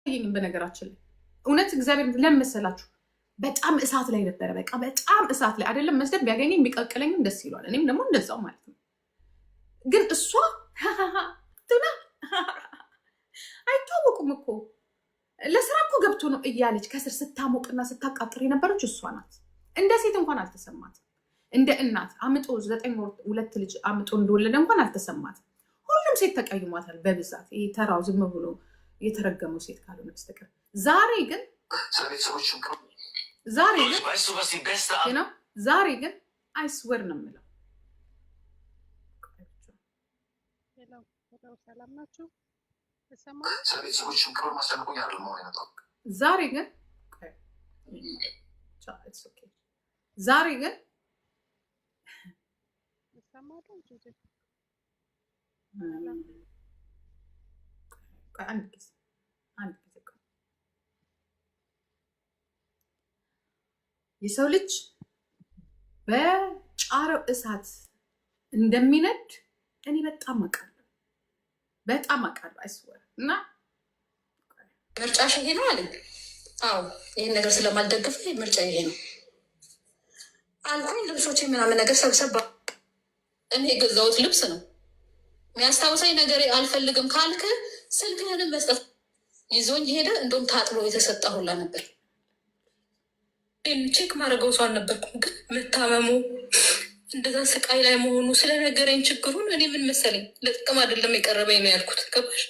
አይታየኝም በነገራችን ላይ እውነት እግዚአብሔር ለመሰላችሁ በጣም እሳት ላይ ነበረ። በቃ በጣም እሳት ላይ አይደለም መስደብ ቢያገኘኝ ቢቀቅለኝም ደስ ይሏል። እኔም ደግሞ እንደዛው ማለት ነው። ግን እሷ ቱና አይታወቁም እኮ ለስራ እኮ ገብቶ ነው እያለች ከስር ስታሞቅና ስታቃጥር የነበረች እሷ ናት። እንደ ሴት እንኳን አልተሰማትም። እንደ እናት አምጦ 9 ወር 2 ልጅ አምጦ እንደወለደ እንኳን አልተሰማትም። ሁሉም ሴት ተቀይሟታል በብዛት። ይሄ ተራው ዝም ብሎ የተረገመው ሴት ካልሆነ በስተቀር ዛሬ ግን አይስወር ነው የምለው። ሰላም ናችሁ? ዛሬ ግን አንድ ጊዜ የሰው ልጅ በጫረው እሳት እንደሚነድ እኔ በጣም አውቃለሁ አይስወር እና ምርጫሽ ይሄ ነው አለኝ። አዎ ይህን ነገር ስለማልደግፍ ምርጫ ይሄ ነው አልኩኝ። ልብሶች ምናምን ነገር ሰብሰባ እኔ የገዛሁት ልብስ ነው የሚያስታውሳኝ ነገር አልፈልግም ካልክ ስልክህንም መስጠት ይዞኝ ሄደ። እንደውም ታጥቦ የተሰጠ ሁላ ነበር። ቼክ ማድረገው ሰው አልነበርኩም፣ ግን መታመሙ እንደዛ ስቃይ ላይ መሆኑ ስለነገረኝ ችግሩን እኔ ምን መሰለኝ ለጥቅም አይደለም የቀረበኝ ነው ያልኩት። ገባሽ?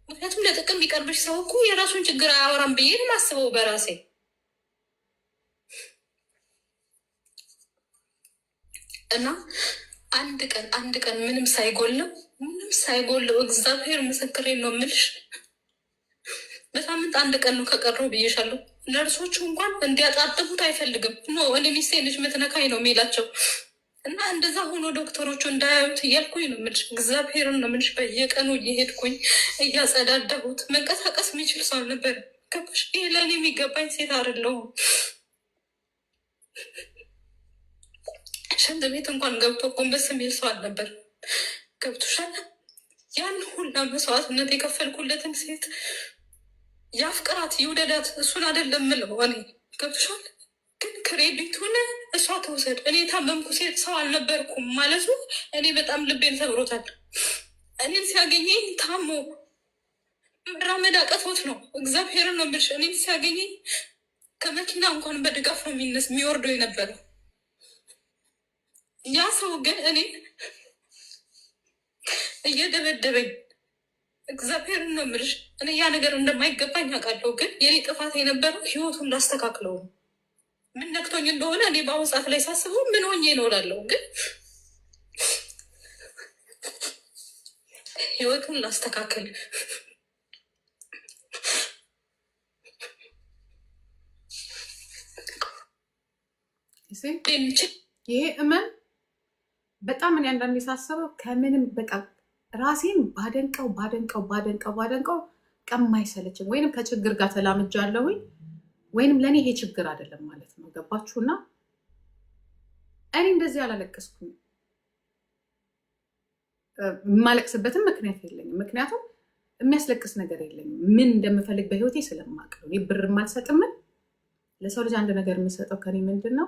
ምክንያቱም ለጥቅም ቢቀርብሽ ሰው እኮ የራሱን ችግር አያወራም ብዬ ማስበው በራሴ እና አንድ ቀን ምንም ሳይጎለው እግዚአብሔር ምስክሬ ነው የምልሽ፣ በሳምንት 1 ቀን ነው ከቀረው ብዬሻለሁ። ነርሶቹ እንኳን እንዲያጣጥቡት አይፈልግም። ኖ እኔ ሚስቴ ነች ምትነካኝ ነው የሚላቸው። እና እንደዛ ሆኖ ዶክተሮቹ እንዳያዩት እያልኩኝ ነው የምልሽ፣ እግዚአብሔርን ነው የምልሽ። በየቀኑ እየሄድኩኝ እያጸዳዳሁት መንቀሳቀስ የሚችል ሰው ነበር። ገባሽ? ይሄ ለእኔ የሚገባኝ ሴት አይደለሁም። ሽንት ቤት እንኳን ገብቶ ጎንበስ የሚል ሰው አልነበር። ገብቶሻል? ያን ሁላ መስዋዕትነት የከፈልኩለትን ሴት ያፍቅራት ይውደዳት፣ እሱን አይደለም የምለው እኔ። ገብቶሻል? ግን ክሬዲቱን እሷ ተውሰድ። እኔ የታመምኩ ሴት ሰው አልነበርኩም ማለቱ እኔ በጣም ልቤን ሰብሮታል። እኔን ሲያገኘኝ ታሞ መራመድ አቅቶት ነው። እግዚአብሔርን ነው የምልሽ። እኔን ሲያገኘኝ ከመኪና እንኳን በድጋፍ ነው የሚወርደው የነበረው። ያ ሰው ግን እኔን እየደበደበኝ፣ እግዚአብሔርን ነው የምልሽ። እኔ ያ ነገር እንደማይገባኝ አውቃለሁ። ግን የኔ ጥፋት የነበረው ህይወቱን ላስተካክለው ነው። ምን ነክቶኝ እንደሆነ እኔ በአሁኑ ሰዓት ላይ ሳስበው ምን ሆኜ እኖራለሁ። ግን ህይወቱን ላስተካክል ይሄ እመን በጣም እኔ አንዳንዴ ሳስበው ከምንም በቃ ራሴን ባደንቀው ቀማይሰለችም። ወይንም ከችግር ጋር ተላምጃለሁኝ ወይንም ለእኔ ይሄ ችግር አይደለም ማለት ነው። ገባችሁና እኔ እንደዚህ አላለቀስኩም። የማለቅስበትም ምክንያት የለኝም። ምክንያቱም የሚያስለቅስ ነገር የለኝም። ምን እንደምፈልግ በህይወቴ ስለማቅ ነው። እኔ ብር አልሰጥምን። ለሰው ልጅ አንድ ነገር የሚሰጠው ከኔ ምንድን ነው?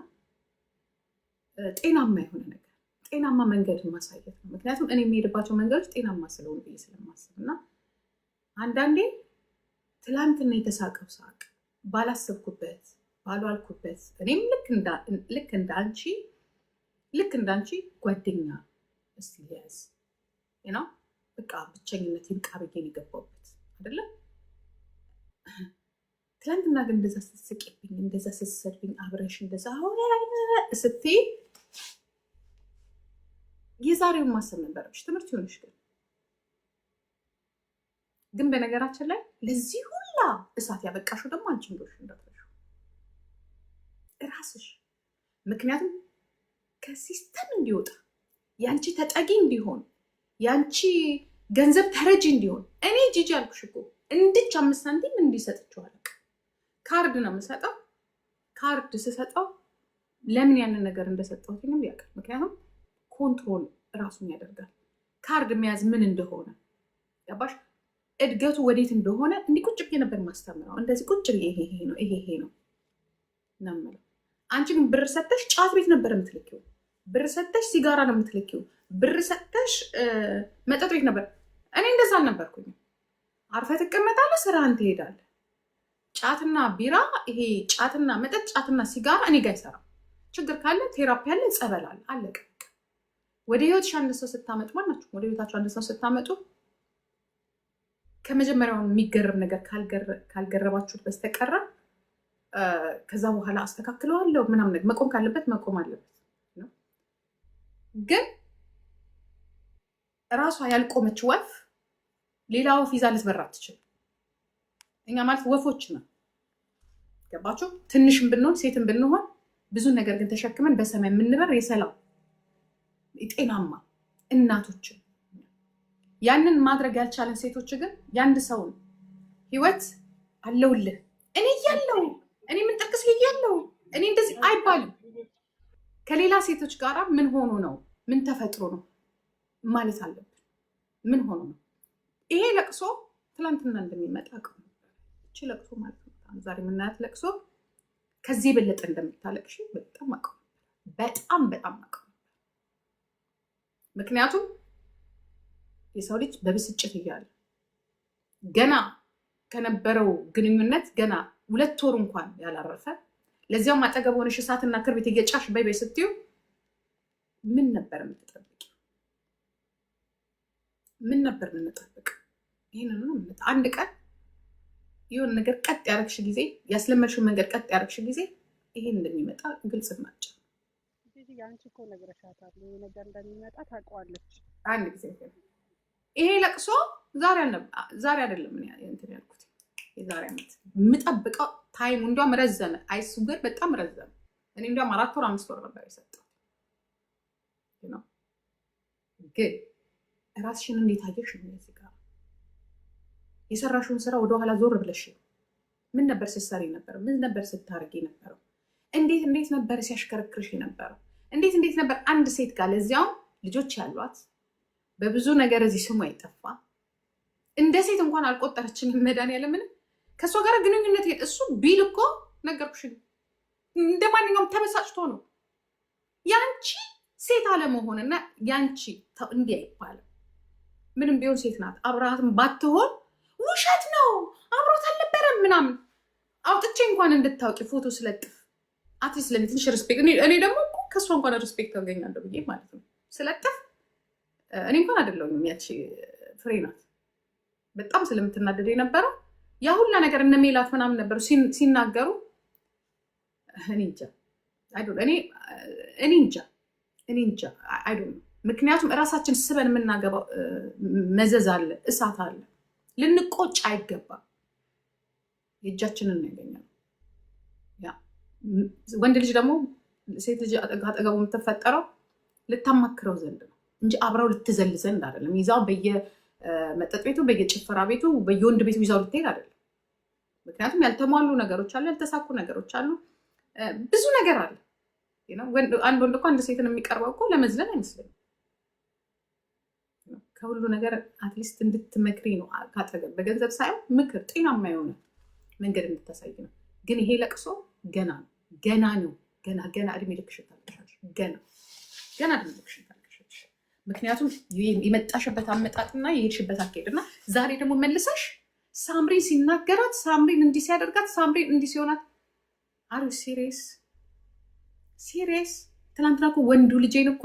ጤናማ የሆነ ነገር፣ ጤናማ መንገድ ማሳየት ነው። ምክንያቱም እኔ የሚሄድባቸው መንገዶች ጤናማ ስለሆኑ ብዬ ስለማስብ እና አንዳንዴ ትላንትና የተሳቀው ሳቅ ባላሰብኩበት ባልዋልኩበት እኔም ልክ እንዳንቺ ጓደኛ እስቲ ሊያዝ ነው በቃ ብቸኝነት ይብቃ ብዬን የገባሁበት አይደለም። ትላንትና ግን እንደዛ ስትስቂብኝ፣ እንደዛ ስትሰድብኝ፣ አብረሽ እንደዛ ስትይ የዛሬውን ማሰብ ነበረብሽ። ትምህርት ይሆንሽ ግን በነገራችን ላይ ለዚህ ሁላ እሳት ያበቃሽው ደግሞ አንቺ እንደሆንሽ እንዳትረሺው እራስሽ። ምክንያቱም ከሲስተም እንዲወጣ የአንቺ ተጠጊ እንዲሆን የአንቺ ገንዘብ ተረጂ እንዲሆን እኔ ጂጂ አልኩሽ እኮ እንድች 5 ሳንቲም እንዲሰጥችዋል። ካርድ ነው የምሰጠው። ካርድ ስሰጠው ለምን ያንን ነገር እንደሰጠሁት ያውቃል። ምክንያቱም ኮንትሮል ራሱን ያደርጋል። ካርድ መያዝ ምን እንደሆነ ገባሽ? እድገቱ ወዴት እንደሆነ እንዲህ ቁጭ ብዬ ነበር ማስተምረው። እንደዚህ ቁጭ ብዬ ይሄ ነው ይሄ ነው ነው የምለው። አንቺ ግን ብር ሰተሽ ጫት ቤት ነበር የምትልኪው፣ ብር ሰተሽ ሲጋራ ነው የምትልኪው፣ ብር ሰተሽ መጠጥ ቤት ነበር። እኔ እንደዛ አልነበርኩኝ። አርፈህ ትቀመጣለህ፣ ስራህን ትሄዳለህ። ጫትና ቢራ፣ ይሄ ጫትና መጠጥ፣ ጫትና ሲጋራ እኔ ጋር አይሰራም። ችግር ካለ ቴራፒ ያለ፣ ጸበል አለ፣ አለቀ። ወደ ህይወትሽ አንድ ሰው ስታመጡ ማናችሁ ወደ ህይወታችሁ አንድ ሰው ስታመጡ ከመጀመሪያው የሚገርም ነገር ካልገረባችሁት በስተቀረ ከዛ በኋላ አስተካክለዋለሁ ምናምን ነገር መቆም ካለበት መቆም አለበት። ግን እራሷ ያልቆመች ወፍ ሌላ ወፍ ይዛ ልትበራ አትችልም። እኛ ማለት ወፎች ነው። ገባችሁ? ትንሽም ብንሆን ሴትም ብንሆን ብዙ ነገር ግን ተሸክመን በሰማይ የምንበር የሰላም ጤናማ እናቶችን ያንን ማድረግ ያልቻለን ሴቶች ግን የአንድ ሰውን ህይወት አለውልህ እኔ እያለው እኔ ምን ጠቅስ እያለው እኔ እንደዚህ አይባልም። ከሌላ ሴቶች ጋራ ምን ሆኖ ነው ምን ተፈጥሮ ነው ማለት አለብን። ምን ሆኖ ነው ይሄ ለቅሶ ትላንትና እንደሚመጣ አውቀው ነበር። እቺ ለቅሶ ማለት ነው ዛሬ የምናያት ለቅሶ ከዚህ የበለጠ እንደምታለቅሽ በጣም አውቀው በጣም አውቀው። ምክንያቱም የሰው ልጅ በብስጭት እያለ ገና ከነበረው ግንኙነት ገና 2 ወር እንኳን ያላረፈ ለዚያውም አጠገብ ሆነሽ እሳትና ክርቢት እየጫሽ በይ ስትዩ ምን ነበር የምትጠብቂው? ምን ነበር የምንጠብቅ? ይህንን አንድ ቀን የሆነ ነገር ቀጥ ያደረግሽ ጊዜ ያስለመድሽው መንገድ ቀጥ ያደረግሽ ጊዜ ይሄን እንደሚመጣ ግልጽ ናቸው። አንቺ እኮ ነግረሻታል፣ ይሄ ነገር እንደሚመጣ ታውቀዋለች። አንድ ጊዜ ይሄ ለቅሶ ዛሬ አይደለም እንትን ያልኩት የዛሬ ዓመት የምጠብቀው ታይሙ እንዲያውም ረዘመ። አይሱገር በጣም ረዘመ። እኔ እንዲያውም 4 ወር 5 ወር ነበር የሰጠው። ግን ራስሽን እንዴት አየሽ ነው እዚህ ጋር የሰራሽውን ስራ ወደኋላ ዞር ብለሽ ምን ነበር ስትሰሪ ነበር? ምን ነበር ስታርጊ ነበረው? እንዴት ነበር ሲያሽከረክርሽ ነበረው? እንዴት ነበር አንድ ሴት ጋር ለዚያውም ልጆች ያሏት በብዙ ነገር እዚህ ስሙ አይጠፋ እንደ ሴት እንኳን አልቆጠረችንም። መድኃኒዓለምን ከእሷ ጋር ግንኙነት እሱ ቢል እኮ ነገርኩሽ እንደ ማንኛውም ተበሳጭቶ ነው። ያንቺ ሴት አለመሆንና ያንቺ እንዲህ አይባልም። ምንም ቢሆን ሴት ናት። አብራትም ባትሆን ውሸት ነው አብሮት አልነበረም ምናምን አውጥቼ እንኳን እንድታውቂ ፎቶ ስለጥፍ አትሊስት ለኔ ትንሽ ሪስፔክት እኔ ደግሞ ከእሷ እንኳን ሪስፔክት አገኛለሁ ብዬ ማለት ነው ስለጥፍ እኔ እንኳን አይደለሁም ያቺ ፍሬ ናት። በጣም ስለምትናደድ የነበረው ያ ሁላ ነገር እነ ሜላት ምናምን ነበሩ ሲናገሩ እኔ እንጃ አይዶን። ምክንያቱም እራሳችን ስበን የምናገባው መዘዝ አለ፣ እሳት አለ። ልንቆጭ አይገባም። የእጃችንን ያገኛል። ወንድ ልጅ ደግሞ ሴት ልጅ አጠገቡ የምትፈጠረው ልታማክረው ዘንድ ነው እንጂ አብረው ልትዘል ዘንድ አይደለም። ይዛው በየመጠጥ ቤቱ በየጭፈራ ቤቱ በየወንድ ቤቱ ይዛው ልትሄድ አይደለም። ምክንያቱም ያልተሟሉ ነገሮች አሉ፣ ያልተሳኩ ነገሮች አሉ፣ ብዙ ነገር አለ። አንድ ወንድ እኮ አንድ ሴትን የሚቀርበው እኮ ለመዝለል አይመስለኝም። ከሁሉ ነገር አትሊስት እንድትመክሪ ነው ካጠገብ በገንዘብ ሳይሆን ምክር፣ ጤናማ የሆነ መንገድ እንድታሳይ ነው። ግን ይሄ ለቅሶ ገና ነው። ገና እድሜ ልክሽን ታልቅሻለሽ። ገና እድሜ ልክሽን ታልቅሻለሽ። ምክንያቱም የመጣሽበት አመጣጥና የሄድሽበት አካሄድና ዛሬ ደግሞ መልሰሽ ሳምሪን ሲናገራት፣ ሳምሪን እንዲህ ሲያደርጋት፣ ሳምሪን እንዲህ ሲሆናት አሩ ሲሪየስ ትናንትና እኮ ወንዱ ልጄን እኮ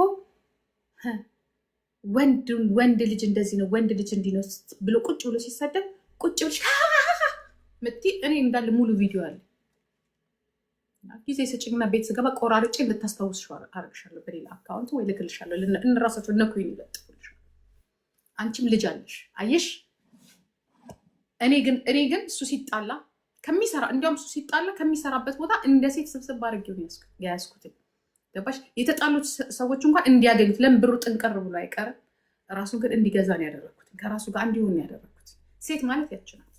ወንድ ልጅ እንደዚህ ነው፣ ወንድ ልጅ እንዲህ ነው ብሎ ቁጭ ብሎ ሲሰደብ ቁጭ ብለሽ ምትይ እኔ እንዳለ ሙሉ ቪዲዮ አለ። ጊዜ ስጭኝና ቤት ስገባ ቆራርጬ እንድታስታውስ አደርግሻለሁ። በሌላ አካውንት ወይ ልክልሻለሁ። እንራሳቸው እነኩ ይለጥፉልሻል። አንቺም ልጅ አለሽ አየሽ። እኔ ግን እሱ ሲጣላ እንዲያውም እሱ ሲጣላ ከሚሰራበት ቦታ እንደ ሴት ስብስብ አድርጌው ያያዝኩት። ገባሽ? የተጣሉት ሰዎች እንኳን እንዲያገኙት ለምን ብሩ ጥንቅር ብሎ አይቀርም። ራሱን ግን እንዲገዛ ነው ያደረግኩት፣ ከራሱ ጋር እንዲሆን ያደረግኩት። ሴት ማለት ያችናት።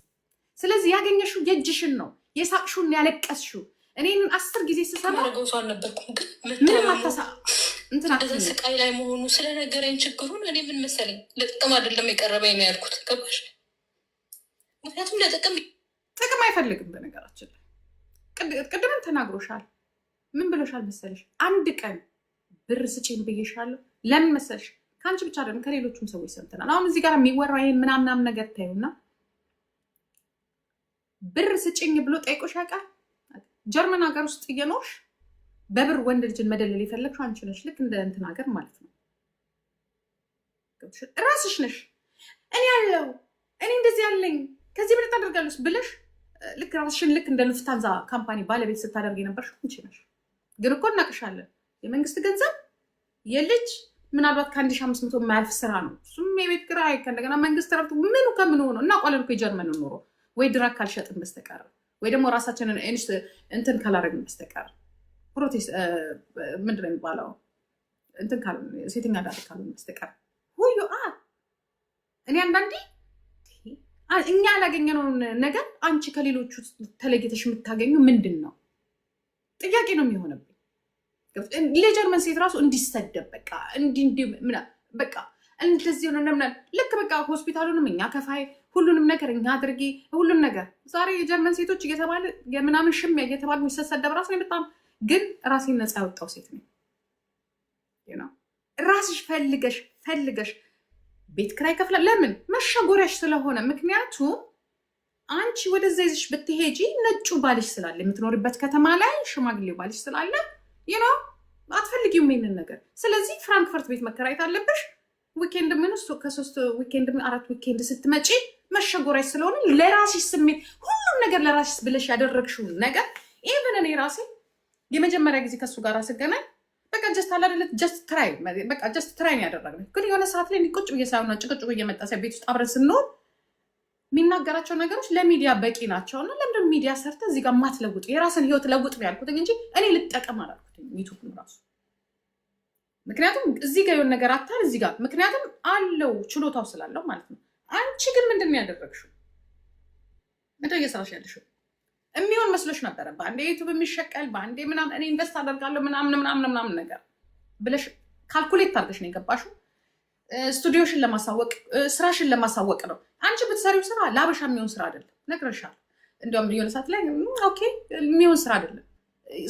ስለዚህ ያገኘሽው የእጅሽን ነው፣ የሳቅሽውን ያለቀስሽው። እኔንን 10 ጊዜ ስሰማ ገውሷ አልነበርኩም፣ ግን ምንም እንደዛ ስቃይ ላይ መሆኑ ስለነገረኝ ችግሩን እኔ ምን መሰለኝ ለጥቅም አይደለም የቀረበኝ ነው ያልኩት። ገባሽ? ምክንያቱም ጥቅም አይፈልግም። በነገራችን ላይ ቅድምም ተናግሮሻል። ምን ብሎሻል መሰለሽ? አንድ ቀን ብር ስጪኝ ብዬሻለሁ። ለምን መሰለሽ? ከአንቺ ብቻ አይደለም ከሌሎቹም ሰዎች ሰምተናል። አሁን እዚህ ጋር የሚወራ ይሄን ምናምናም ነገር ታዩና ብር ስጭኝ ብሎ ጠይቆሽ ያውቃል? ጀርመን ሀገር ውስጥ እየኖርሽ በብር ወንድ ልጅን መደለል የፈለግሽው አንቺ ነሽ። ልክ እንደ እንትን ሀገር ማለት ነው። ራስሽ ነሽ። እኔ ያለው እኔ እንደዚህ ያለኝ ከዚህ ብር ታደርጋለች ብለሽ ልክ ራስሽን ልክ እንደ ሉፍታንዛ ካምፓኒ ባለቤት ስታደርግ የነበርሽ አንቺ ነሽ። ግን እኮ እናቅሻለን። የመንግስት ገንዘብ የልጅ ምናልባት ከ1500 የማያልፍ ስራ ነው። እሱም የቤት ኪራይ ከእንደገና መንግስት ረብቱ ምኑ ከምኑ ሆኖ እናውቃለን እኮ የጀርመን ኑሮ ወይ ድራግ ካልሸጥን በስተቀር ወይ ደግሞ ራሳችንን እንትን ካላረግን በስተቀር ፕሮቴስት ምንድን ነው የሚባለው እንትን ሴተኛ አዳሪ ካልሆነ በስተቀር ሁዩ እኔ አንዳንዴ እኛ ያላገኘነውን ነገር አንቺ ከሌሎቹ ተለይተሽ የምታገኙ ምንድን ነው ጥያቄ ነው የሚሆነብኝ። ለጀርመን ሴት ራሱ እንዲሰደብ በቃ በቃ እንደዚህ ሆነ ምናምን ልክ በቃ ሆስፒታሉንም እኛ ከፋይ ሁሉንም ነገር እኛ አድርጊ ሁሉም ነገር ዛሬ የጀርመን ሴቶች እየተባለ የምናምን ሽሚያ እየተባለ የሚሰሰደብ ራሱ ነው። በጣም ግን ራሴን ነፃ ያወጣው ሴት ነኝ። ራስሽ ፈልገሽ ቤት ኪራይ ከፍላ ለምን መሸጎሪያሽ ስለሆነ። ምክንያቱም አንቺ ወደዛ ይዘሽ ብትሄጂ ነጩ ባልሽ ስላለ የምትኖሪበት ከተማ ላይ ሽማግሌው ባልሽ ስላለ አትፈልጊውም ይሄንን ነገር። ስለዚህ ፍራንክፈርት ቤት መከራየት አለብሽ። ዊኬንድ ምን ከ3 ዊኬንድ 4 ዊኬንድ ስትመጪ መሸጎሪያሽ ስለሆነ ለራስሽ ስሜት ሁሉም ነገር ለራስሽ ብለሽ ያደረግሽውን ነገር ኢቨን እኔ ራሴ የመጀመሪያ ጊዜ ከሱ ጋር ስገናኝ በቃ ጀስት አላደለት ጀስት ትራይ ያደረግነው። ግን የሆነ ሰዓት ላይ ቁጭ ብዬ ሳይሆን ጭቅጭቁ እየመጣ ቤት ውስጥ አብረን ስንሆን የሚናገራቸው ነገሮች ለሚዲያ በቂ ናቸው እና ለምንድን ሚዲያ ሰርተ እዚህ ጋር ማትለውጥ የራስን ህይወት ለውጥ ነው ያልኩት እንጂ እኔ ልጠቀም አላልኩት ዩቱብን ራሱ። ምክንያቱም እዚህ ጋር የሆነ ነገር አታል እዚህ ጋር ምክንያቱም አለው ችሎታው ስላለው ማለት ነው። አንቺ ግን ምንድን ነው ያደረግሽው? ምንድን እየሰራሽ ያለሽው? የሚሆን መስሎሽ ነበረ በአንዴ ዩቱብ የሚሸቀል በአንዴ ምናምን እኔ ኢንቨስት አደርጋለሁ ምናምን ነገር ብለሽ ካልኩሌት አድርገሽ ነው የገባሽው። ስቱዲዮሽን ለማሳወቅ ስራሽን ለማሳወቅ ነው። አንቺ ብትሰሪው ስራ ለአበሻ የሚሆን ስራ አይደለም ነግረሻል። እንዲያውም የሆነ ሰዓት ላይ ኦኬ የሚሆን ስራ አይደለም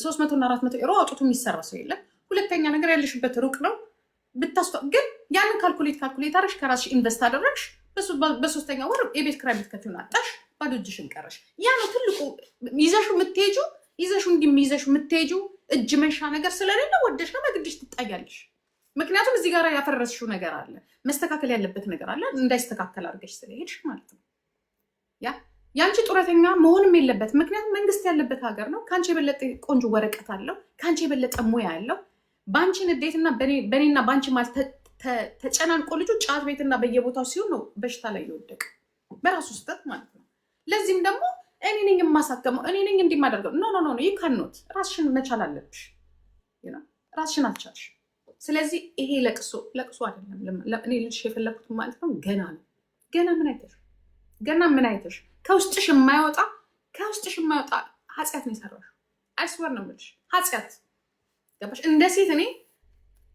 300 እና 400 ዩሮ አውጥቶ የሚሰራ ሰው የለም። ሁለተኛ ነገር ያለሽበት ሩቅ ነው ግን ያንን ካልኩሌት አድርገሽ ከራስሽ ኢንቨስት አደረግሽ። በሶስተኛ ወር የቤት ኪራይ የምትከፊውን አጣሽ፣ ባዶ እጅሽን ቀረሽ። ያ ነው ትልቁ ይዘሹ የምትሄጂው እጅ መንሻ ነገር ስለሌለ ወደሽ ነው በግድሽ ትጣያለሽ። ምክንያቱም እዚህ ጋር ያፈረስሽው ነገር አለ፣ መስተካከል ያለበት ነገር አለ። እንዳይስተካከል አድርገሽ ስለሄድሽ ማለት ነው። ያንቺ ጡረተኛ መሆንም የለበት። ምክንያቱም መንግስት ያለበት ሀገር ነው። ከአንቺ የበለጠ ቆንጆ ወረቀት አለው፣ ከአንቺ የበለጠ ሙያ አለው። በአንቺ ንዴትና በእኔና በአንቺ ማለት ተጨናንቆ ልጁ ጫት ቤትና በየቦታው ሲሆን ነው በሽታ ላይ የወደቀ በራሱ ስህተት ማለት ነው። ለዚህም ደግሞ እኔ ነኝ የማሳከመው እኔ ነኝ እንዲህ የማደርገው ኖ ይካኖት ራስሽን መቻል አለብሽ። ራስሽን አልቻልሽ። ስለዚህ ይሄ ለቅሶ አይደለም። እኔ ልልሽ የፈለኩት ማለት ነው ገና ምን አይተሽ ከውስጥሽ የማይወጣ ኃጢአት ነው የሰራሽው። አይስወር ነው የምልሽ ኃጢአት ገባሽ?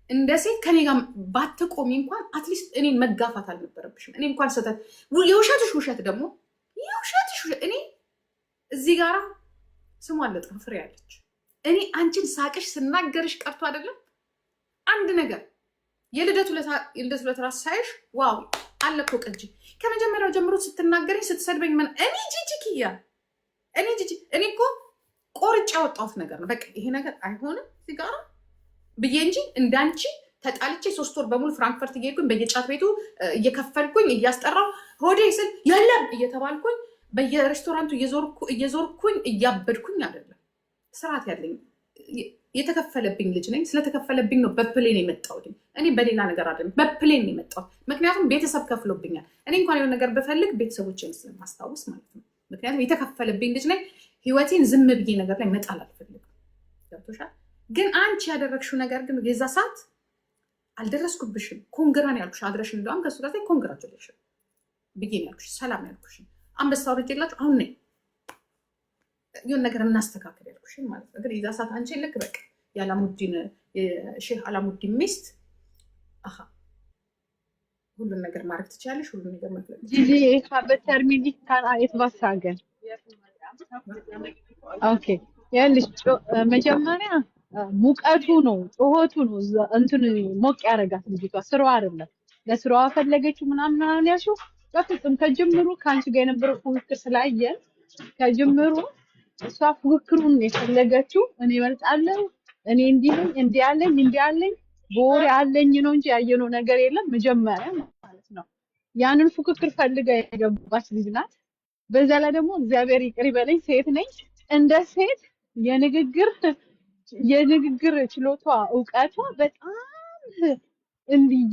እንደ ሴት ከኔ ጋር ባትቆሚ እንኳን አትሊስት እኔን መጋፋት አልነበረብሽም። እኔ እንኳን ሰተት የውሸትሽ ውሸት ደግሞ እኔ እዚህ ጋራ ስሟ አለጥፍ ፍሬ ያለች እኔ አንቺን ሳቅሽ ስናገርሽ ቀርቶ አይደለም አንድ ነገር የልደቱ ለታ ሳይሽ ዋው አለኮ ቀጂ ከመጀመሪያው ጀምሮ ስትናገረኝ ስትሰድበኝ ምን እኔ እኮ ቆርጬ ያወጣሁት ነገር ነው። በቃ ይሄ ነገር አይሆንም እዚህ ጋራ ብዬ እንጂ እንዳንቺ ተጣልቼ 3 ወር በሙሉ ፍራንክፈርት እየሄድኩኝ በየጫት ቤቱ እየከፈልኩኝ እያስጠራው ሆዴ ስል የለም እየተባልኩኝ በየሬስቶራንቱ እየዞርኩኝ እያበድኩኝ አይደለም። ስርዓት ያለኝ የተከፈለብኝ ልጅ ነኝ። ስለተከፈለብኝ ነው በፕሌን የመጣሁት። እኔ በሌላ ነገር አይደለም፣ በፕሌን ነው የመጣሁት። ምክንያቱም ቤተሰብ ከፍሎብኛል። እኔ እንኳን የሆነ ነገር ብፈልግ ቤተሰቦቼን ስለማስታውስ ማለት ነው። ምክንያቱም የተከፈለብኝ ልጅ ነኝ። ህይወቴን ዝም ብዬ ነገር ላይ መጣል አልፈልግም። ገብቶሻል? ግን አንቺ ያደረግሽው ነገር ግን የዛ ሰዓት አልደረስኩብሽም። ኮንግራን ያልኩሽ አድረሽ እንደውም ከሱ ጋር ኮንግራቹሌሽን ብዬ ያልኩሽ ሰላም ያልኩሽ አንበሳ ወርጄላችሁ አሁን ነኝ የሆነ ነገር እናስተካክል ያልኩሽ ማለት ነው። ግን የዛ ሰዓት አንቺ ልክ በቃ የሼህ አላሙዲን ሚስት ሁሉን ነገር ማድረግ ትችላለሽ። ሁሉን ነገር መፍለግ ጂጂ በተርሚኒክ ካን አይት ባሳገን ኦኬ ያልሽ መጀመሪያ ሙቀቱ ነው ጩኸቱ ነው እንትን ሞቅ ያረጋት ልጅቷ ስራዋ አይደለም ለስራዋ ፈለገችው ምናምን ያልሽው በፍጹም ከጅምሩ ካንቺ ጋር የነበረው ፉክክር ስላየን ከጅምሩ እሷ ፉክክሩን የፈለገችው እኔ እበልጣለሁ እኔ እንዲህ አለኝ በወሬ አለኝ ነው እንጂ ያየነው ነገር የለም መጀመሪያ ማለት ነው ያንን ፉክክር ፈልጋ የገባች ልጅ ናት በዛ ላይ ደግሞ እግዚአብሔር ይቅር ይበለኝ ሴት ነኝ እንደ ሴት የንግግር ችሎቷ እውቀቷ በጣም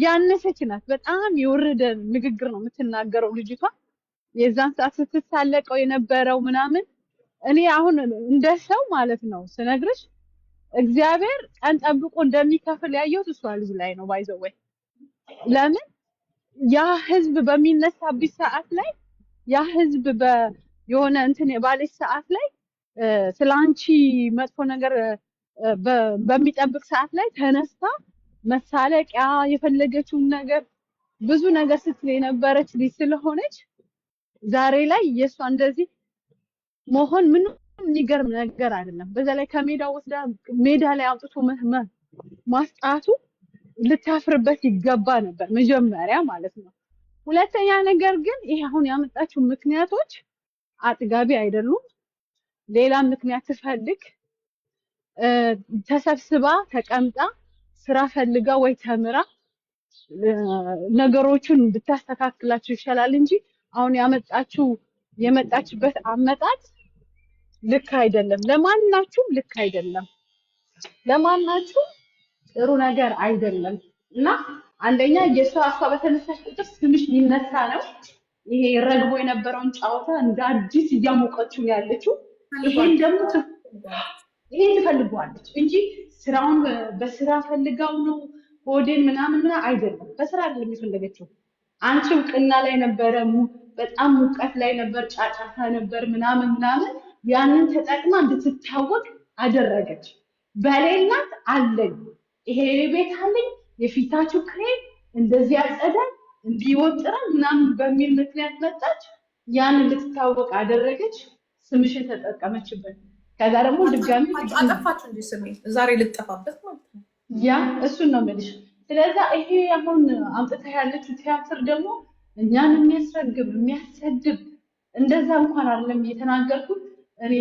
ያነሰች ናት በጣም የወረደ ንግግር ነው የምትናገረው ልጅቷ የዛን ሰዓት ስትሳለቀው የነበረው ምናምን እኔ አሁን እንደ ሰው ማለት ነው ስነግርሽ እግዚአብሔር ቀን ጠብቆ እንደሚከፍል ያየሁት እሷ ልጅ ላይ ነው ባይዘው ወይ ለምን ያ ህዝብ በሚነሳብሽ ሰዓት ላይ ያ ህዝብ የሆነ እንትን የባለሽ ሰዓት ላይ ስላንቺ መጥፎ ነገር በሚጠብቅ ሰዓት ላይ ተነስታ መሳለቂያ የፈለገችውን ነገር ብዙ ነገር ስትል የነበረች ልጅ ስለሆነች ዛሬ ላይ የሷ እንደዚህ መሆን ምንም የሚገርም ነገር አይደለም በዛ ላይ ከሜዳው ወስዳ ሜዳ ላይ አውጥቶ ማስጣቱ ልታፍርበት ይገባ ነበር መጀመሪያ ማለት ነው ሁለተኛ ነገር ግን ይሄ አሁን ያመጣችው ምክንያቶች አጥጋቢ አይደሉም ሌላ ምክንያት ትፈልግ ተሰብስባ ተቀምጣ ስራ ፈልጋ ወይ ተምራ ነገሮችን ብታስተካክላችሁ ይሻላል እንጂ አሁን የመጣችበት አመጣጥ ልክ አይደለም ለማንናችሁም ልክ አይደለም ለማንናችሁም ጥሩ ነገር አይደለም እና አንደኛ የሰው ሀሳብ በተነሳሽ ቁጥር ስምሽ ሊነሳ ነው ይሄ ረግቦ የነበረውን ጫወታ እንደ አዲስ እያሞቀችው ያለችው ይሄን ደግሞ ትፈልጓለች እንጂ ስራውን በስራ ፈልጋው ነው ሆዴን ምናምን አይደለም በስራ አይደለም የፈለገችው አንቺ እውቅና ላይ ነበረ በጣም ሙቀት ላይ ነበር ጫጫታ ነበር ምናምን ያንን ተጠቅማ እንድትታወቅ አደረገች በሌላት አለኝ ይሄ ቤት አለኝ የፊታችሁ ክሬም እንደዚህ ያጸዳል እንዲወጥራል ምናምን በሚል ምክንያት መጣች ያንን ልትታወቅ አደረገች ስምሽን ተጠቀመችበት ከዛ ደግሞ ድጋሚ አጠፋችሁ እንጂ ስሜ ዛሬ ልጠፋበት ማለት ነው ያ እሱን ነው የምልሽ ስለዚህ ይሄ አሁን አምጥታ ያለችው ቲያትር ደግሞ እኛን የሚያስረግም የሚያሰድብ እንደዛ እንኳን አይደለም የተናገርኩት እኔ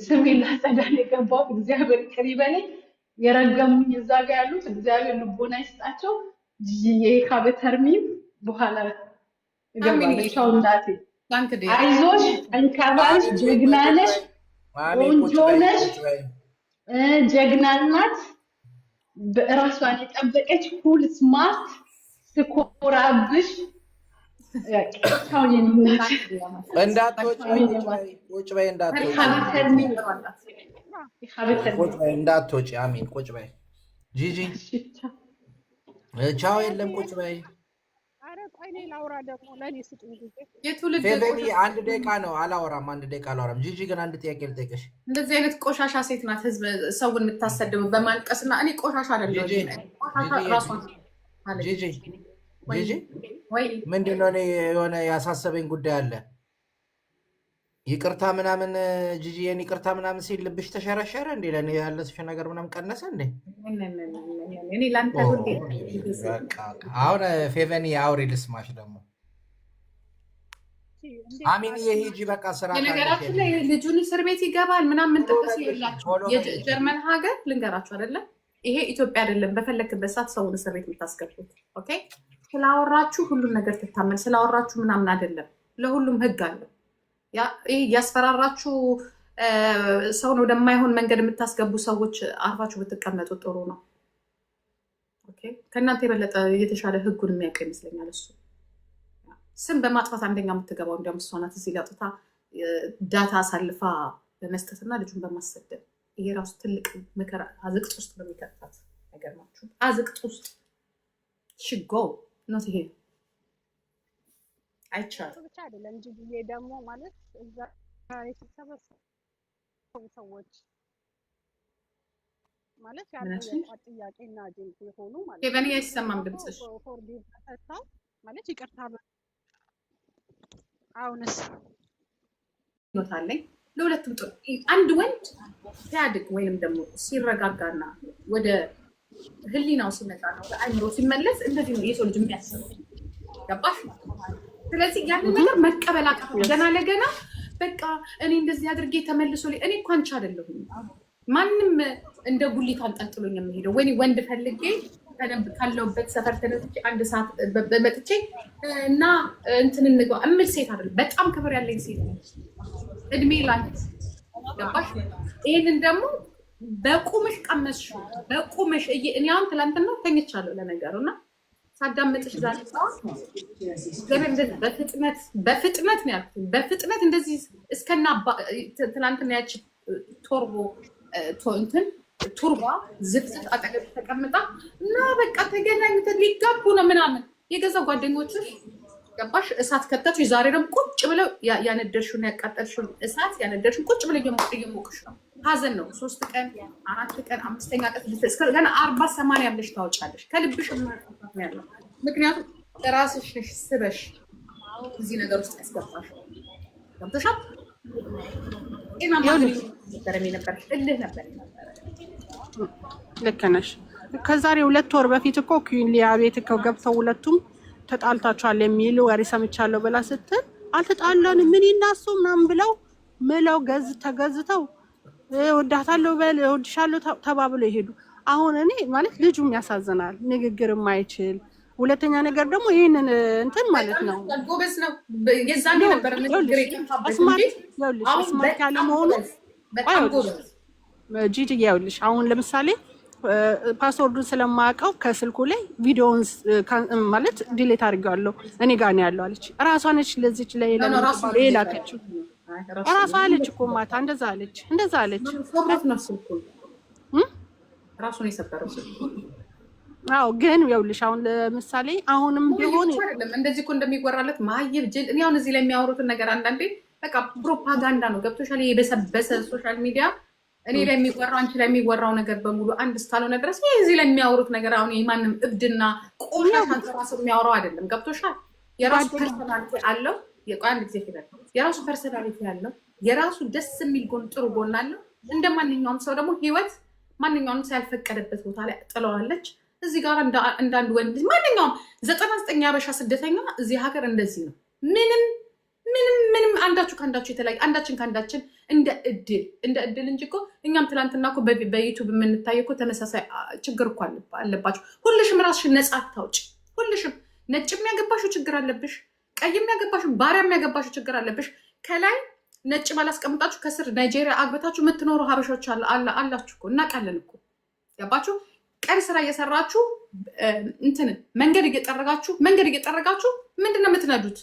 ስሜን ላጸዳል የገባሁት እግዚአብሔር ይቅር ይበለኝ የረገሙኝ እዛ ጋር ያሉት እግዚአብሔር ልቦና ይስጣቸው የካበተርሚ በኋላ እገባለሁ ቻው እናቴ አይዞሽ ጠንካራሽ ጀግና ነሽ ቆንጆ ነሽ ጀግና ናት በራሷን የጠበቀች ኩል ስማርት ስኮራብሽ እንዳትወጪ አሚን ቁጭ በይ ጂጂ ቻው የለም ቁጭ በይ አንድ ደቂቃ ነው አላወራም ጂጂ ግን አንድ ጥያቄ ልጠይቅሽ እንደዚህ አይነት ቆሻሻ ሴት ናት ህዝብ ሰውን የምታሰድብ በማልቀስና እኔ ቆሻሻ አይደለም ጂጂ ምንድነው እኔ የሆነ ያሳሰበኝ ጉዳይ አለ ይቅርታ ምናምን ጂጂ የኔ ይቅርታ ምናምን ሲል ልብሽ ተሸረሸረ እንዴ ለኔ ያለሽ ነገር ምናምን ቀነሰ እንዴ እኔ ላንተ አሁን ፌቨኒ አውሪ ልስማሽ ደግሞ አሚን የሂጂ በቃ ስራ ነገራችን ላይ ልጁን እስር ቤት ይገባል ምናምን ጥቅስ ይላችሁ የጀርመን ሀገር ልንገራችሁ አይደለም ይሄ ኢትዮጵያ አይደለም በፈለክበት ሰዓት ሰውን እስር ቤት የምታስገቡት ኦኬ ስላወራችሁ ሁሉም ነገር ትታመን ስላወራችሁ ምናምን አይደለም ለሁሉም ህግ አለው ያስፈራራችሁ ሰውን ወደማይሆን መንገድ የምታስገቡ ሰዎች አርፋችሁ ብትቀመጡ ጥሩ ነው ኦኬ ከእናንተ የበለጠ የተሻለ ህጉን የሚያውቅ ይመስለኛል እሱ ስም በማጥፋት አንደኛ የምትገባው እንዲያውም እሷ ናት እዚህ ጋር ጥታ ዳታ አሳልፋ በመስጠትና ልጁን በማሰደብ ይሄ ራሱ ትልቅ መከራ አዝቅጥ ውስጥ በሚከታት ነገር ናችሁ አዝቅጥ ውስጥ ሽጎ ነው ይሄ አይቻልም ብቻ አይደለም ጂጂዬ ደግሞ ማለት እዛ የተሰበሰቡ ሰዎች ማለት ያለው ጥያቄና አጀንዳ የሆኑ ማለት የበኔ አይሰማም ድምጽሽ ማለት ይቅርታ አሁንስ ይወታለኝ ለሁለቱም ጥሩ። አንድ ወንድ ሲያድግ ወይንም ደግሞ ሲረጋጋና ወደ ህሊናው ሲመጣ ነው ለአይምሮ ሲመለስ እንደዚህ ነው የሰው ልጅ የሚያስበው። ገባሽ? ስለዚህ ያንን ነገር መቀበል አቅቶ ገና ለገና በቃ እኔ እንደዚህ አድርጌ ተመልሶ እኔ እኮ አንቺ አይደለሁም ማንም እንደ ጉሊት አንጠልጥሎኝ የሚሄደው ወይ ወንድ ፈልጌ በደንብ ካለውበት ሰፈር ተነስቼ አንድ ሰዓት መጥቼ እና እንትን እንግባ እምል ሴት አይደለም። በጣም ክብር ያለኝ ሴት ነው። እድሜ ላይ ገባሽ? ይሄንን ደግሞ በቁምሽ ቀመስሽ በቁምሽ እኔ አሁን ትላንትና ተኝቻለሁ ለነገሩ እና ሳዳምጥሽ ዛሬ በፍጥነት ነው ያልኩት። በፍጥነት እንደዚህ እስከና ትላንትና ያቺ እንትን ቱርባ ዝፍዝፍ አጠገብ ተቀምጣ እና በቃ ተገናኝተን ሊጋቡ ነው ምናምን የገዛ ጓደኞችሽ ገባሽ እሳት ከተትሽ። ዛሬ ደግሞ ቁጭ ብለው ያነደርሽውን ያቃጠልሽውን እሳት ያነደርሽውን ቁጭ ብለው እየሞቅሽ ነው። ሀዘን ነው። 3 ቀን 4 ቀን 5ኛ ቀን ገና 40-80 ብለሽ ታወጫለሽ። ከልብሽ ያለው ምክንያቱም ራስሽ ነሽ ስበሽ እዚህ ነገር ውስጥ ያስገባሽ። ገብቶሻል? ልክ ነሽ። ከዛሬ 2 ወር በፊት እኮ ኪሊያ ቤት እኮ ገብተው ሁለቱም ተጣልታችኋል የሚል ወሬ ሰምቻለሁ ብላ ስትል አልተጣላንም ምን ይናሱ ምናምን ብለው ተገዝተው ወዳታለሁ በል ወድሻለሁ ተባብለው ይሄዱ። አሁን እኔ ማለት ልጁም ያሳዝናል፣ ንግግር የማይችል ሁለተኛ ነገር ደግሞ ይሄንን እንትን ማለት ነው ጎበዝ ነው የዛኔ ነበር ንግግር ስማርት ያለ መሆኑ ጂጂ ያውልሽ። አሁን ለምሳሌ ፓስወርዱን ስለማያውቀው ከስልኩ ላይ ቪዲዮውን ማለት ዲሌት አድርጌዋለሁ እኔ ጋር ነው ያለው አለች። እራሷ ነች ለዚች ላይ ላከችው። እራሷ አለች እኮ ማታ እንደዛ አለች። ራሱን የሰበረው አዎ ግን ይኸውልሽ አሁን ለምሳሌ አሁንም ቢሆን እንደዚህ እኮ እንደሚወራለት ማይብ ጅል እኔ አሁን እዚህ ላይ የሚያወሩትን ነገር አንዳንዴ በቃ ፕሮፓጋንዳ ነው። ገብቶሻል? የበሰበሰ ሶሻል ሚዲያ እኔ ላይ የሚወራው አንቺ ላይ የሚወራው ነገር በሙሉ አንድ እስካልሆነ ድረስ እዚህ ላይ የሚያወሩት ነገር አሁን የማንም እብድና ቆሻሻ ራሱ የሚያወራው አይደለም። ገብቶሻል? የራሱ ፐርሰናሊቲ አለው። አንድ ጊዜ የራሱ ፐርሰናሊቲ አለው። የራሱ ደስ የሚል ጎን ጥሩ ጎን አለው። እንደ ማንኛውም ሰው ደግሞ ህይወት ማንኛውም ሰው ያልፈቀደበት ቦታ ላይ ጥለዋለች። እዚህ ጋር እንዳንድ ወንድ ማንኛውም 99 ያበሻ ስደተኛ እዚህ ሀገር እንደዚህ ነው። ምንም አንዳችሁ ከአንዳችሁ የተለያየ አንዳችን ከአንዳችን እንደ እድል እንጂ እኮ እኛም ትላንትና እኮ በዩቱብ የምንታየው እኮ ተመሳሳይ ችግር እኮ አለባችሁ። ሁልሽም ራስሽን ነፃ አታውጭ። ሁልሽም ነጭ የሚያገባሽው ችግር አለብሽ፣ ቀይ የሚያገባሽው ባሪያ የሚያገባሽው ችግር አለብሽ። ከላይ ነጭ ባላስቀምጣችሁ ከስር ናይጄሪያ አግብታችሁ የምትኖሩ ሀበሾች አላችሁ እኮ እናውቃለን እኮ ገባችሁ? ቀን ስራ እየሰራችሁ መንገድ እየጠረጋችሁ ምንድን ነው የምትነዱት?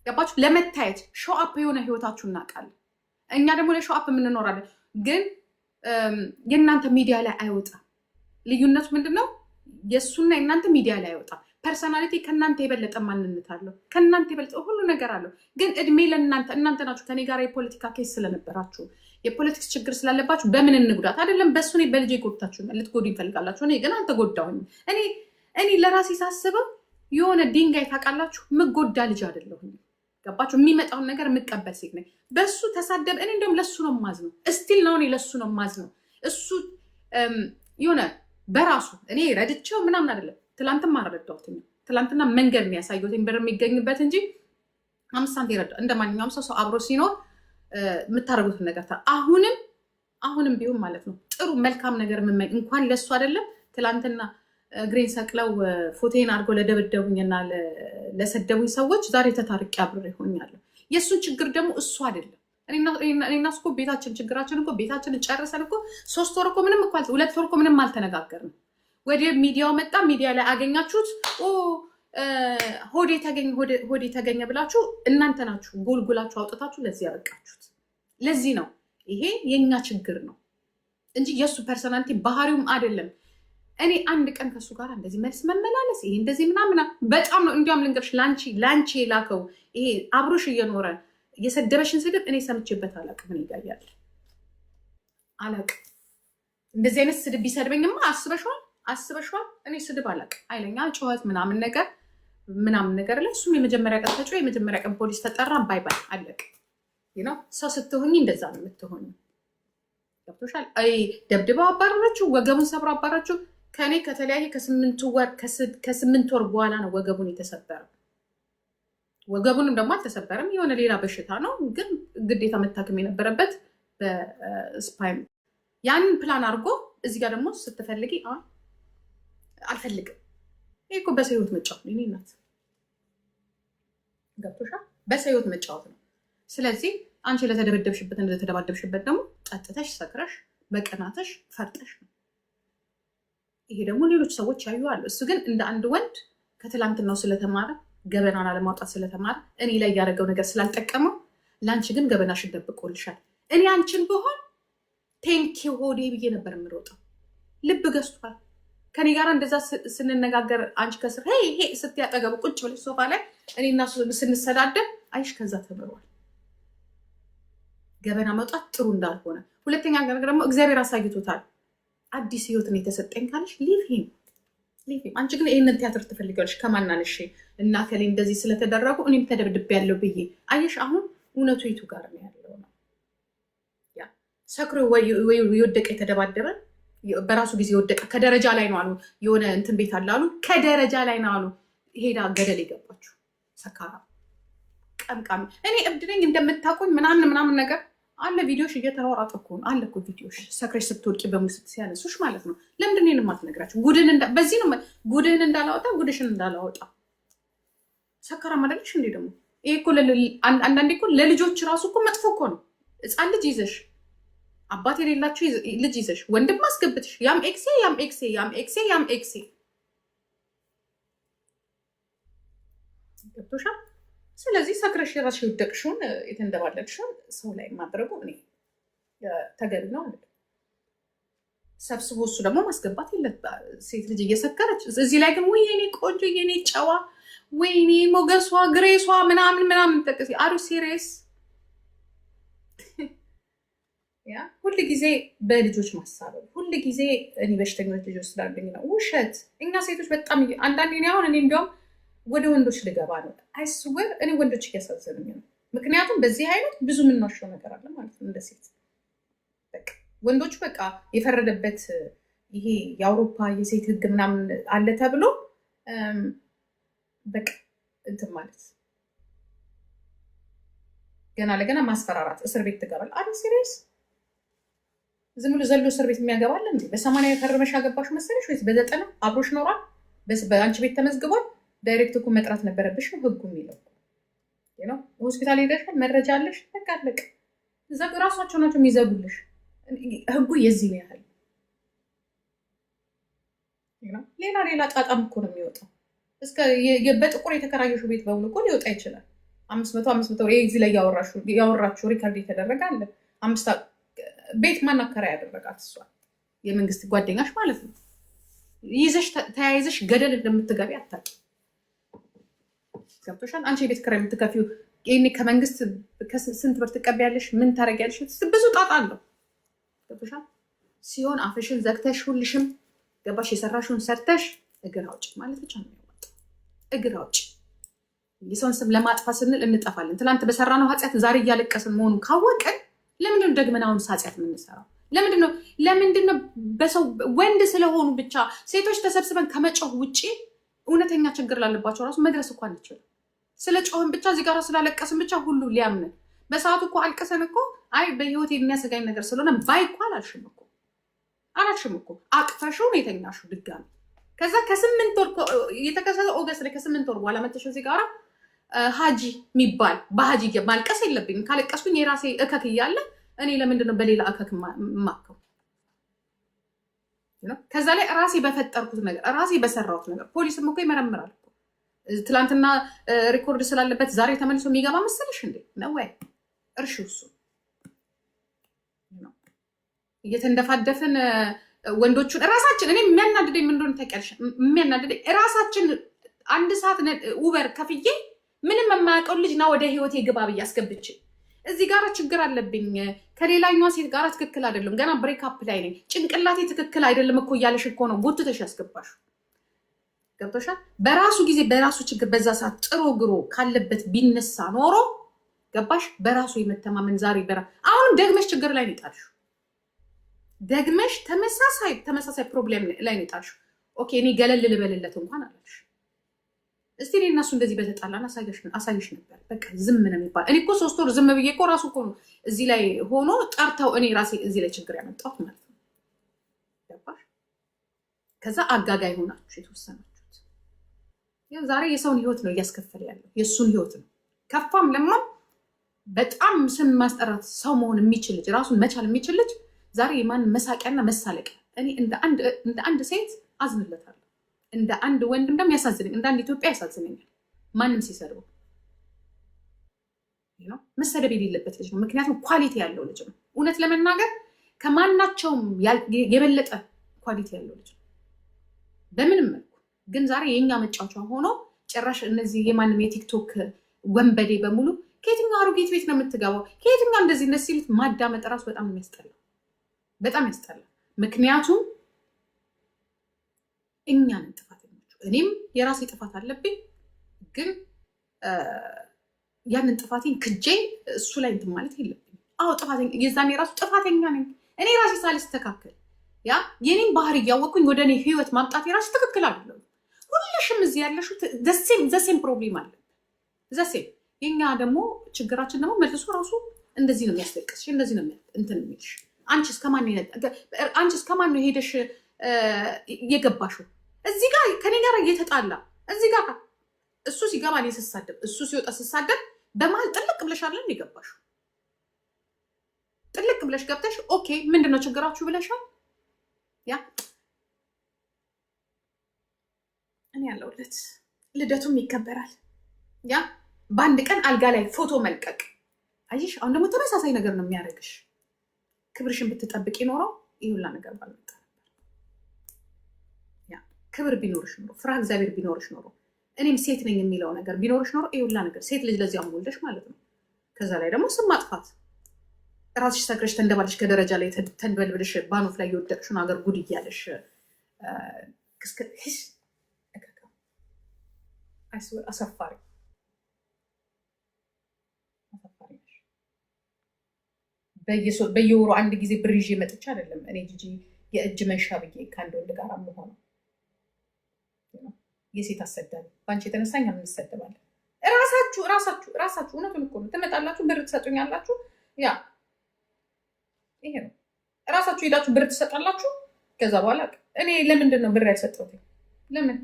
ገባችሁ? ለመታየት ሾአፕ የሆነ ህይወታችሁ እናውቃለን። እኛ ደግሞ ለሾአፕ የምንኖራለን፣ ግን የእናንተ ሚዲያ ላይ አይወጣም። ልዩነቱ ምንድነው? የእሱና የእናንተ ሚዲያ ላይ አይወጣም። ፐርሰናሊቲ ከእናንተ የበለጠ ማንነት አለው፣ ከእናንተ የበለጠ ሁሉ ነገር አለው። ግን እድሜ ለእናንተ ናችሁ ከኔ ጋር የፖለቲካ ኬስ ስለነበራችሁ የፖለቲክስ ችግር ስላለባችሁ በምን እንጉዳት አይደለም። በእሱ እኔ በልጄ ጎድታችሁ ልትጎዱ ይፈልጋላችሁ። እኔ ግን አልተጎዳሁኝም። እኔ ለራሴ ሳስበው የሆነ ድንጋይ ታውቃላችሁ፣ ምጎዳ ልጅ አይደለሁም። ገባችሁ? የሚመጣውን ነገር የምቀበል ሴት ነኝ። በእሱ ተሳደብ እኔ እንደውም ለእሱ ነው ማዝነው። እስቲል ነው እኔ ለእሱ ነው ማዝነው። እሱ የሆነ በራሱ እኔ ረድቼው ምናምን አይደለም። ትላንትም አልረዳሁትም። ትላንትና መንገድ ነው ያሳየሁት ብር የሚገኝበት እንጂ 5 ሳንቲም ይረዳ እንደ ማንኛውም ሰው አብሮ ሲኖር የምታደርጉትን ነገር አሁንም ቢሆን ማለት ነው ጥሩ መልካም ነገር የምመኝ እንኳን ለእሱ አይደለም። ትላንትና እግሬን ሰቅለው ፎቴን አድርገው ለደበደቡኝና ለሰደቡኝ ሰዎች ዛሬ ተታርቄ አብሬ ሆኛለሁ። የእሱን ችግር ደግሞ እሱ አይደለም። እኔና እሱ እኮ ችግራችን እኮ ቤታችንን ጨርሰን እኮ 3 ወር እኮ ምንም እኮ 2 ወር እኮ ምንም አልተነጋገርንም። ወደ ሚዲያው መጣ። ሚዲያ ላይ አገኛችሁት። ሆዴ ተገኘ ብላችሁ እናንተ ናችሁ ጎልጉላችሁ አውጥታችሁ ለዚህ ያበቃችሁት። ለዚህ ነው ይሄ የኛ ችግር ነው እንጂ የእሱ ፐርሰናሊቲ ባህሪውም አይደለም። እኔ አንድ ቀን ከእሱ ጋር እንደዚህ መልስ መመላለስ ይሄ እንደዚህ ምናምን በጣም ነው። እንዲያውም ልንገርሽ ላንቺ የላከው ይሄ አብሮሽ እየኖረ የሰደበሽን ስድብ እኔ ሰምቼበት አላውቅም። ምን ይጋያል አላውቅም። እንደዚህ አይነት ስድብ ቢሰድበኝማ አስበሽዋል። እኔ ስድብ አላውቅም። ኃይለኛ ጩኸት ምናምን ነገር ምናምን ነገር ላይ እሱም የመጀመሪያ ቀን ተጮ የመጀመሪያ ቀን ፖሊስ ተጠራ። ባይ ባይ አለቅ። ሰው ስትሆኝ እንደዛ ነው የምትሆኝ። ገብቶሻል? ደብድበው አባረረችው፣ ወገቡን ሰብሮ አባረረችው። ከኔ ከተለያየ ከ8 ወር በኋላ ነው ወገቡን የተሰበረው። ወገቡንም ደግሞ አልተሰበረም፣ የሆነ ሌላ በሽታ ነው፣ ግን ግዴታ መታከም የነበረበት በስፓይን። ያንን ፕላን አድርጎ እዚህ ጋር ደግሞ ስትፈልጊ አልፈልግም። ይህ እኮ በሰው ህይወት መጫወት ነው። እኔ ናት ገብቶሻል? በሰው ህይወት መጫወት ነው። ስለዚህ አንቺ ለተደበደብሽበት እንደተደባደብሽበት ደግሞ ጠጥተሽ ሰክረሽ በቅናተሽ ፈርጠሽ ነው። ይሄ ደግሞ ሌሎች ሰዎች ያዩ አሉ። እሱ ግን እንደ አንድ ወንድ ከትላንትናው ስለተማረ ገበናን አለማውጣት ስለተማረ እኔ ላይ ያደረገው ነገር ስላልጠቀመው ለአንቺ ግን ገበናሽን ደብቆልሻል። እኔ አንቺን ብሆን ቴንኪ ሆዴ ብዬ ነበር የምሮጠው። ልብ ገዝቷል። ከኔ ጋር እንደዛ ስንነጋገር አንቺ ከስር ሄ ስትያጠገቡ ቁጭ ብለሽ ሶፋ ላይ እኔና ስንሰዳደብ አይሽ ከዛ ተምሯል። ገበና መውጣት ጥሩ እንዳልሆነ። ሁለተኛ ነገር ደግሞ እግዚአብሔር አሳይቶታል። አዲስ ህይወትን የተሰጠኝ ካለሽ ሊቭ ሂም። አንቺ ግን ይህንን ቲያትር ትፈልጊያለሽ። ከማናንሽ እና ከሌ እንደዚህ ስለተደረጉ እኔም ተደብድቤ ያለው ብዬ አየሽ። አሁን እውነቱ የቱ ጋር ነው ያለው? ነው ሰክሮ የወደቀ የተደባደበ በራሱ ጊዜ የወደቀ ከደረጃ ላይ ነው አሉ። የሆነ እንትን ቤት አለ አሉ። ከደረጃ ላይ ነው አሉ። ሄዳ ገደል የገባችሁ ሰካራ ቀምቃሚ። እኔ እብድ ነኝ እንደምታውቁኝ ምናምን ነገር አለ። ቪዲዮሽ እየተሯሯጠ እኮ ነው አለ እኮ ቪዲዮሽ። ሰክረሽ ስትወድቂ በሙስት ሲያነሱሽ ማለት ነው። ለምንድን ነው የማትነግራቸው? በዚህ ነው ጉድህን እንዳላወጣ ጉድሽን እንዳላወጣ። ሰካራ ማደለሽ እንዴ ደግሞ ይሄ እኮ አንዳንዴ እኮ ለልጆች ራሱ እኮ መጥፎ እኮ ነው። ህፃን ልጅ ይዘሽ አባት የሌላችሁ ልጅ ይዘሽ ወንድም አስገብትሽ ያም ኤክሴ ገብቶሻል። ስለዚህ ሰክረሽ የራስሽ የወደቅሽውን የተንደባለቅሽውን ሰው ላይ ማድረጉ እኔ ተገቢ ነው። ሰብስቦ እሱ ደግሞ ማስገባት የለት ሴት ልጅ እየሰከረች እዚህ ላይ ግን የኔ ቆንጆ የኔ ጨዋ ወይኔ ሞገሷ ግሬሷ ምናምን ጠቅሲ አሩ ሲሪየስ ሁል ጊዜ በልጆች ማሳበብ ሁል ጊዜ እኔ በሽተኞች ልጆች ስላለኝ ነው። ውሸት። እኛ ሴቶች በጣም አንዳንዴ አሁን እኔ እንዲያውም ወደ ወንዶች ልገባ ነው። አይስወር እኔ ወንዶች እያሳዘኑኝ ነው። ምክንያቱም በዚህ አይነት ብዙ የምናሸው ነገር አለ ማለት ነው። እንደ ሴት ወንዶቹ በቃ የፈረደበት ይሄ የአውሮፓ የሴት ህግ ምናምን አለ ተብሎ በቃ እንትን ማለት ገና ለገና ማስፈራራት፣ እስር ቤት ትገባል። አረ ሲሪየስ ዝም ብሎ ዘሎ እስር ቤት የሚያገባል እንዴ? በ80 የፈረመሽ አገባሽ መሰለሽ ወይስ በ90 አብሮሽ ኖሯል? በአንቺ ቤት ተመዝግቧል? ዳይሬክት እኮ መጥራት ነበረብሽ ነው ህጉ የሚለው ነው። ሆስፒታል ሄደሻል፣ መረጃ አለሽ፣ በቃ አለቀ። እዛ ራሳቸው ናቸው የሚዘጉልሽ። ህጉ የዚህ ነው ያህል። ሌላ ጣጣም እኮ ነው የሚወጣው። በጥቁር የተከራየሽው ቤት በሙሉ እኮ ሊወጣ ይችላል። 500 እዚህ ላይ ያወራችሁ ሪከርድ የተደረገ አለ። ቤት ማን አከራይ ያደረጋት? እሷ የመንግስት ጓደኛሽ ማለት ነው። ይዘሽ ተያይዘሽ ገደል እንደምትገቢ አታውቂ። ገብቶሻል? አንቺ የቤት ኪራይ የምትከፊው ይሄኔ ከመንግስት ስንት ብር ትቀበያለሽ? ምን ታደርጊያለሽ? ብዙ ጣጣ አለው። ገብቶሻል? ሲሆን አፍሽን ዘግተሽ ሁልሽም ገባሽ የሰራሽውን ሰርተሽ እግር አውጭ ማለት ብቻ ነው የሚያወጣው። እግር አውጭ። የሰውን ስም ለማጥፋት ስንል እንጠፋለን። ትናንት በሰራነው ኃጢአት ዛሬ እያለቀስን መሆኑን ካወቅን ለምንድን ነው ደግመን አሁን ኃጢአት የምንሰራው? ለምንድን ነው በሰው ወንድ ስለሆኑ ብቻ ሴቶች ተሰብስበን ከመጮህ ውጭ እውነተኛ ችግር ላለባቸው ራሱ መድረስ እኮ አንችልም። ስለ ጮህን ብቻ እዚህ ጋር ስላለቀስን ብቻ ሁሉ ሊያምንን። በሰዓቱ እኮ አልቀሰን እኮ አይ በህይወት የሚያሰጋኝ ነገር ስለሆነ ባይ እኮ አላልሽም እኮ አቅፈሽው ነው የተኛሽው ድጋሚ። ከዛ ከ8 ወር የተከሰተ ኦገስት ላይ ከ8 ወር በኋላ መተሽው እዚህ ጋር ሀጂ የሚባል በሀጂ ማልቀስ የለብኝም። ካለቀስኩኝ የራሴ እከክ እያለ እኔ ለምንድን ነው በሌላ እከክ ማከው? ከዛ ላይ ራሴ በፈጠርኩት ነገር ራሴ በሰራሁት ነገር ፖሊስም እኮ ይመረምራል እኮ። ትላንትና ሪኮርድ ስላለበት ዛሬ ተመልሶ የሚገባ መሰለሽ እንዴ? ነው ወይ? እርሺ እሱ እየተንደፋደፍን ወንዶቹን ራሳችን እኔ የሚያናድደኝ ምን እንደሆነ ታውቂያለሽ? የሚያናድደኝ ራሳችን 1 ሰዓት ኡበር ከፍዬ ምንም የማያውቀው ልጅ ና ወደ ህይወቴ ግባ ብዬ አስገብቼ እዚህ ጋር ችግር አለብኝ ከሌላኛዋ ሴት ጋር ትክክል አይደለም፣ ገና ብሬክ አፕ ላይ ነኝ፣ ጭንቅላቴ ትክክል አይደለም እኮ እያለሽ እኮ ነው ጎትተሽ ያስገባሽ። ገብቶሻል? በራሱ ጊዜ በራሱ ችግር በዛ ሰዓት ጥሮ ግሮ ካለበት ቢነሳ ኖሮ ገባሽ? በራሱ የመተማመን ዛሬ አሁንም ደግመሽ ችግር ላይ ነው የጣልሽው። ደግመሽ ተመሳሳይ ፕሮብሌም ላይ ነው የጣልሽው። ኦኬ እኔ ገለል ልበልለት እንኳን አለሽ። እስቲ እኔ እና እሱ እንደዚህ በተጣላን አሳይሽ ነበር። በቃ ዝም ነው የሚባል። እኔ እኮ 3 ወር ዝም ብዬ እኮ ራሱ እኮ ነው እዚህ ላይ ሆኖ ጠርተው እኔ ራሴ እዚህ ላይ ችግር ያመጣሁት ማለት ነው። ገባሽ? ከዛ አጋጋይ ሆናችሁ የተወሰናችሁት። ያው ዛሬ የሰውን ህይወት ነው እያስከፈለ ያለው፣ የእሱን ህይወት ነው። ከፋም ለማም በጣም ስም ማስጠራት ሰው መሆን የሚችል ልጅ፣ ራሱን መቻል የሚችል ልጅ ዛሬ የማን መሳቂያና መሳለቂያ። እኔ እንደ አንድ ሴት አዝንለታለሁ፣ እንደ አንድ ወንድ እንደም ያሳዝነኝ፣ እንደ አንድ ኢትዮጵያ ያሳዝነኛል። ማንም ሲሰድበው መሰደብ የሌለበት ልጅ ነው። ምክንያቱም ኳሊቲ ያለው ልጅ ነው። እውነት ለመናገር ከማናቸውም የበለጠ ኳሊቲ ያለው ልጅ ነው በምንም መልኩ። ግን ዛሬ የእኛ መጫወቻ ሆኖ ጭራሽ እነዚህ የማንም የቲክቶክ ወንበዴ በሙሉ ከየትኛው አሮጌት ቤት ነው የምትገባው፣ ከየትኛው እንደዚህ እነዚህ ሲሉት ማዳመጥ ራሱ በጣም የሚያስጠላ፣ በጣም ያስጠላ። ምክንያቱም እኛን ጥፋተኞቹ፣ እኔም የራሴ ጥፋት አለብኝ። ግን ያንን ጥፋቴን ክጄ እሱ ላይ እንትን ማለት የለብኝም። አዎ ጥፋተኛ፣ የዛኔ የራሱ ጥፋተኛ ነኝ እኔ ራሴ ሳልስተካከል ያ የኔን ባህሪ እያወቅኩኝ ወደ እኔ ህይወት ማምጣት የራሱ ትክክል አይደለም። ሁልሽም እዚህ ያለሽው ዘሴም ፕሮብሌም አለ ዘሴም። የኛ ደግሞ ችግራችን ደግሞ መልሶ ራሱ እንደዚህ ነው የሚያስለቅስሽ፣ እንደዚህ ነው እንትን የሚልሽ። አንቺ እስከማን ነው ሄደሽ የገባሽው? እዚህ ጋር ከኔ ጋር እየተጣላ እዚህ ጋር እሱ ሲገባ እኔ ስሳደብ፣ እሱ ሲወጣ ስሳደብ፣ በመሀል ጥልቅ ብለሻለን የገባሽው። ጥልቅ ብለሽ ገብተሽ ኦኬ ምንድነው ችግራችሁ ብለሻል። ያ እኔ ያለሁለት ልደቱም ይከበራል። ያ በአንድ ቀን አልጋ ላይ ፎቶ መልቀቅ አይሽ። አሁን ደግሞ ተመሳሳይ ነገር ነው የሚያደርግሽ። ክብርሽን ብትጠብቅ ይኖረው ይህ ሁላ ነገር ባልመጣ ነበር። ያ ክብር ቢኖርሽ ኖሮ፣ ፍርሃ እግዚአብሔር ቢኖርሽ ኖሮ፣ እኔም ሴት ነኝ የሚለው ነገር ቢኖርሽ ኖሮ ይህ ሁላ ነገር ሴት ልጅ ለዚያም ወልደሽ ማለት ነው። ከዛ ላይ ደግሞ ስም ማጥፋት፣ ራስሽ ሰክረሽ ተንደባለሽ ከደረጃ ላይ ተንበልብልሽ ባኖፍ ላይ የወደቅሽውን ሀገር ጉድ እያለሽ አሰፋሪ በየወሩ አንድ ጊዜ ብር ይዤ መጥቼ አይደለም እኔ ጂጂ የእጅ መንሻ ብዬ ከአንድ ወንድ ጋር የምሆነው። የሴት አሰዳቢ በአንቺ የተነሳ እኛ እንሰደባለን። ራሳችሁ እውነቱን እኮ ነው። ትመጣላችሁ፣ ብር ትሰጡኛላችሁ። ያ ይሄ ነው። ራሳችሁ ሄዳችሁ ብር ትሰጣላችሁ። ከዛ በኋላ እኔ ለምንድን ነው ብር ያልሰጠሁት? ለምን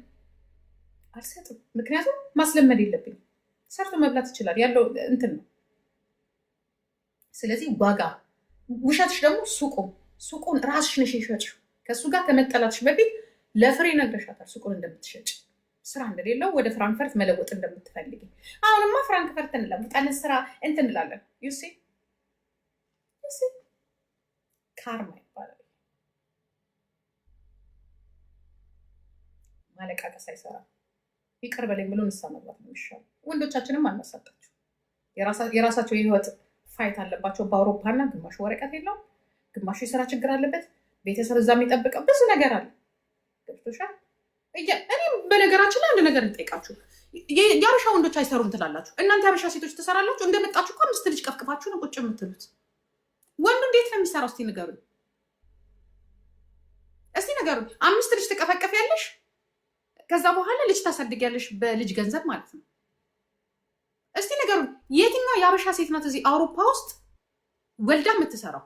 አልሰጥም? ምክንያቱም ማስለመድ የለብኝም። ሰርቶ መብላት ይችላል ያለው እንትን ነው። ስለዚህ ዋጋ ውሸትሽ ደግሞ ሱቁን ራስሽ ነሽ የሸጥሽው። ከእሱ ጋር ከመጠላትሽ በፊት ለፍሬ ነግረሻታል ሱቁን እንደምትሸጭ፣ ስራ እንደሌለው ወደ ፍራንክፈርት መለወጥ እንደምትፈልጊ። አሁንማ ፍራንክፈርት እንለውጣለን፣ ስራ እንትን እንላለን። ዩሲ ካርማ ይባላል። ማለቃቀስ አይሰራም። ይቅር በለኝ ብሎ ንስሐ መግባት ነው የሚሻለው። ወንዶቻችንም አናሳጣችሁ። የራሳቸው የህይወት ፋይት አለባቸው በአውሮፓና ግማሹ ወረቀት የለውም፣ ግማሹ የስራ ችግር አለበት፣ ቤተሰብ እዛ የሚጠብቀው ብዙ ነገር አለ። ገብቶሻል? እኔም በነገራችን ላይ አንድ ነገር እንጠይቃችሁ። የአበሻ ወንዶች አይሰሩም ትላላችሁ እናንተ። የአበሻ ሴቶች ትሰራላችሁ። እንደመጣችሁ እኮ 5 ልጅ ቀፍቅፋችሁ ነው ቁጭ የምትሉት። ወንዱ እንዴት ነው የሚሰራው? እስቲ ንገሩኝ፣ እስቲ ንገሩኝ። 5 ልጅ ትቀፈቀፍ ያለሽ፣ ከዛ በኋላ ልጅ ታሳድጊያለሽ በልጅ ገንዘብ ማለት ነው። እስቲ ንገሩኝ፣ የትኛው የአበሻ ሴት ናት እዚህ አውሮፓ ውስጥ ወልዳ የምትሰራው?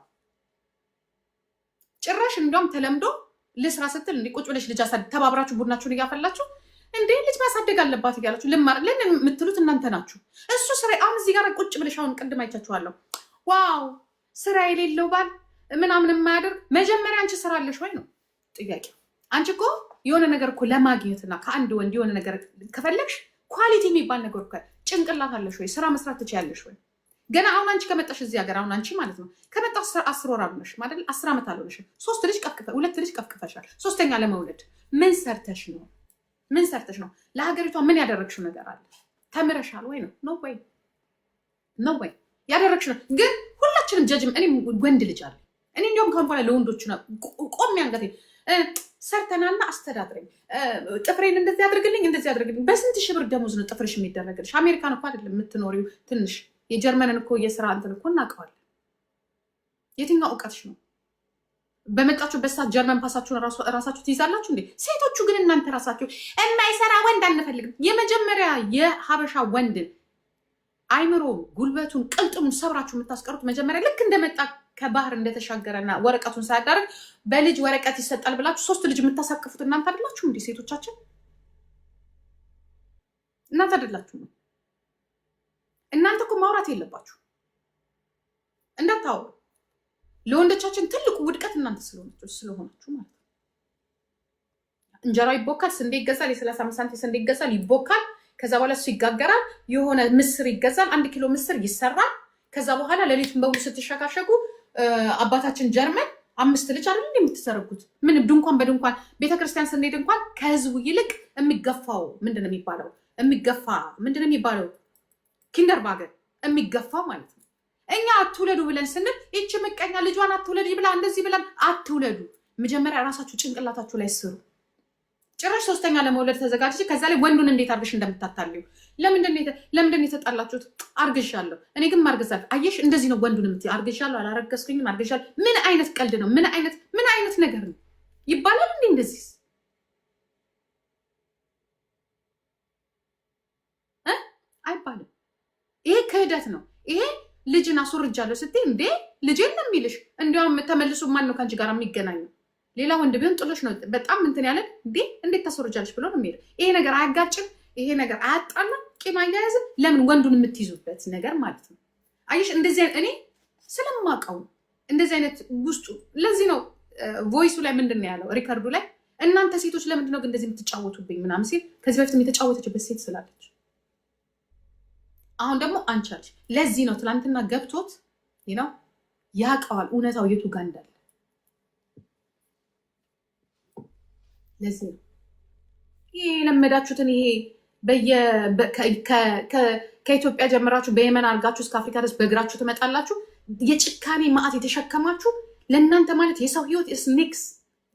ጭራሽ እንዲያውም ተለምዶ ልስራ ስትል እንዲ ቁጭ ብለሽ ልጅ ተባብራችሁ ቡድናችሁን እያፈላችሁ እንዴ ልጅ ማሳደግ አለባት እያላችሁ ልማር ለን የምትሉት እናንተ ናችሁ። እሱ ስራ አሁን እዚህ ጋር ቁጭ ብለሽ አሁን ቅድም አይቻችኋለሁ። ዋው ስራ የሌለው ባል ምናምን የማያደርግ መጀመሪያ አንቺ ስራ አለሽ ወይ ነው ጥያቄ። አንቺ እኮ የሆነ ነገር እኮ ለማግኘትና ከአንድ ወንድ የሆነ ነገር ከፈለግሽ ኳሊቲ የሚባል ነገር እኮ ጭንቅላት አለሽ ወይ? ስራ መስራት ትችያለሽ ወይ? ገና አሁን አንቺ ከመጣሽ እዚህ ሀገር አሁን አንቺ ማለት ነው ከመጣሽ 10 ወር አልሆነሽ ማለት 10 ዓመት አልሆነሽም። 2 ልጅ ቀፍቅፈሻል። 3ኛ ለመውለድ ምን ሰርተሽ ነው? ምን ሰርተሽ ነው? ለሀገሪቷ ምን ያደረግሽው ነገር አለ? ተምረሻል ወይ ነው? ኖ ወይ ያደረግሽ ነው። ግን ሁላችንም ጀጅም እኔ ወንድ ልጅ አለ። እኔ እንዲያውም ካሁን በኋላ ለወንዶቹ ነው ቆሜ አንገቴ ሰርተናና አስተዳድረኝ፣ ጥፍሬን እንደዚህ አድርግልኝ፣ እንደዚህ አድርግልኝ። በስንት ሺህ ብር ደሞዝ ነው ጥፍርሽ የሚደረግልሽ? አሜሪካን እኮ አይደለም የምትኖሪው። ትንሽ የጀርመንን እኮ የስራ እንትን እኮ እናውቀዋለን። የትኛው እውቀትሽ ነው? በመጣችሁበት ሰዓት ጀርመን ፓሳችሁን ራሳችሁ ትይዛላችሁ እንዴ? ሴቶቹ ግን እናንተ ራሳችሁ የማይሰራ ወንድ አንፈልግም። የመጀመሪያ የሀበሻ ወንድን አይምሮ ጉልበቱን ቅልጥሙን ሰብራችሁ የምታስቀሩት መጀመሪያ ልክ እንደመጣ ከባህር እንደተሻገረና ወረቀቱን ሳያዳርግ በልጅ ወረቀት ይሰጣል ብላችሁ 3 ልጅ የምታሳቅፉት እናንተ አይደላችሁ እንዴ? ሴቶቻችን እናንተ አይደላችሁ? እናንተ እኮ ማውራት የለባችሁ እንዳታወሩ። ለወንዶቻችን ትልቁ ውድቀት እናንተ ስለሆናችሁ ማለት ነው። እንጀራ ይቦካል፣ ስንዴ ይገዛል፣ የ35 ሳንቲም ስንዴ ይገዛል፣ ይቦካል። ከዛ በኋላ እሱ ይጋገራል። የሆነ ምስር ይገዛል፣ 1 ኪሎ ምስር ይሰራል። ከዛ በኋላ ሌሊቱን በሙሉ ስትሸካሸጉ አባታችን ጀርመን 5 ልጅ አይደል የምትዘረጉት? ምን ድንኳን በድንኳን ቤተክርስቲያን ስንሄድ እንኳን ከህዝቡ ይልቅ የሚገፋው ምንድነው የሚባለው? ምንድነው የሚባለው? ኪንደርባገን የሚገፋው ማለት ነው። እኛ አትውለዱ ብለን ስንል ይቺ ምቀኛ ልጇን አትውለድ ብላ እንደዚህ ብለን አትውለዱ። መጀመሪያ ራሳችሁ ጭንቅላታችሁ ላይ ስሩ። ጭራሽ 3ኛ ለመውለድ ተዘጋጅ። ከዛ ላይ ወንዱን እንዴት አርግሽ እንደምታታልዩ ለምንድን የተጣላችሁት? አርግሻለሁ እኔ ግን ማርገዛል። አየሽ እንደዚህ ነው ወንዱን የምትይው። አርግሻለሁ አላረገዝኩኝም አርግሻለሁ። ምን አይነት ቀልድ ነው? ምን አይነት ነገር ነው ይባላል እንዴ? እንደዚህ አይባልም። ይሄ ክህደት ነው። ይሄ ልጅን አስወርጃለሁ ስትይ እንዴ ልጅን ነው የሚልሽ። እንዲያውም ተመልሶ ማን ነው ከአንቺ ጋር የሚገናኘው? ሌላ ወንድ ቢሆን ጥሎሽ ነው በጣም እንትን ያለ እንዴ እንዴት ታስወርጃለሽ ብሎ ነው የሚሄደው። ይሄ ነገር አያጋጭም? ይሄ ነገር አያጣላም? ቂም አያያዝም? ለምን ወንዱን የምትይዙበት ነገር ማለት ነው። አየሽ እንደዚህ እኔ ስለማውቀው እንደዚህ አይነት ውስጡ ለዚህ ነው ቮይሱ ላይ ምንድን ነው ያለው ሪከርዱ ላይ እናንተ ሴቶች ለምንድን ነው ግን እንደዚህ የምትጫወቱብኝ ምናምን ሲል ከዚህ በፊትም የተጫወተችበት ሴት ስላለች አሁን ደግሞ አንቺ አለሽ። ለዚህ ነው ትናንትና ገብቶት ነው ያውቀዋል እውነታው የቱ ጋር እንዳለ። ለዚህ ነው ይሄ የለመዳችሁትን ይሄ ከኢትዮጵያ ጀምራችሁ በየመን አድርጋችሁ እስከ አፍሪካ ድረስ በእግራችሁ ትመጣላችሁ። የጭካኔ ማዕት የተሸከማችሁ ለእናንተ ማለት የሰው ህይወት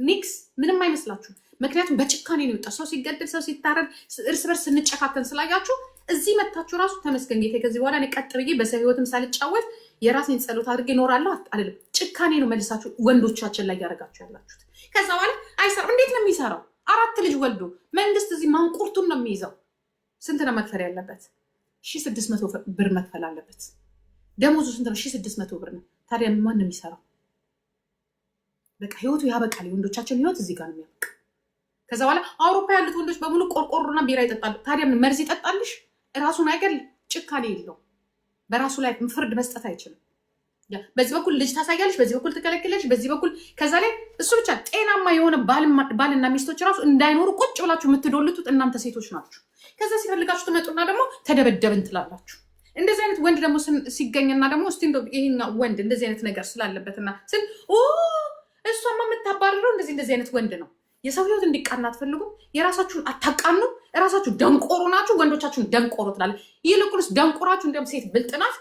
ኒክስ ምንም አይመስላችሁ። ምክንያቱም በጭካኔ ነው የወጣ ሰው ሲገድል ሰው ሲታረድ እርስ በርስ ስንጨካከን ስላያችሁ እዚህ መታችሁ ራሱ ተመስገን ጌታ ከዚህ በኋላ እኔ ቀጥ ብዬ በሰው ህይወትም ሳልጫወት የራሴን ጸሎት አድርጌ እኖራለሁ አይደለም። ጭካኔ ነው መልሳችሁ ወንዶቻችን ላይ ያደርጋችሁ ያላችሁት። ከዛ በኋላ አይሰራም። እንዴት ነው የሚሰራው? 4 ልጅ ወልዶ መንግስት እዚህ ማንቁርቱን ነው የሚይዘው። ስንት ነው መክፈል ያለበት? 1600 ብር መክፈል አለበት። ደሞዙ ስንት ነው? 1600 ብር ነው። ታዲያ ማን ነው የሚሰራው? በቃ ህይወቱ ያበቃል። የወንዶቻችን ህይወት እዚህ ጋር ነው የሚያበቃ። ከዛ በኋላ አውሮፓ ያሉት ወንዶች በሙሉ ቆርቆሮና ቢራ ይጠጣሉ። ታዲያ ምን መርዝ ይጠጣልሽ? ራሱን አይገል። ጭካኔ የለው። በራሱ ላይ ፍርድ መስጠት አይችልም። በዚህ በኩል ልጅ ታሳያለሽ፣ በዚህ በኩል ትከለክለሽ፣ በዚህ በኩል ከዛ ላይ እሱ ብቻ ጤናማ የሆነ ባልና ሚስቶች ራሱ እንዳይኖሩ ቁጭ ብላችሁ የምትዶልቱት እናንተ ሴቶች ናችሁ። ከዛ ሲፈልጋችሁ ትመጡና ደግሞ ተደበደብን ትላላችሁ። እንደዚህ አይነት ወንድ ደግሞ ሲገኝና ደግሞ እስቲ እንደው ይሄን ወንድ እንደዚህ አይነት ነገር ስላለበትና ስል እሷማ የምታባርረው እንደዚህ አይነት ወንድ ነው። የሰው ህይወት እንዲቃና አትፈልጉም። የራሳችሁን አታቃኑ። ራሳችሁ ደንቆሮ ናችሁ። ወንዶቻችሁን ደንቆሮ ትላለ። ይልቁንስ ደንቆራችሁ እንዲያውም ሴት ብልጥ ናት።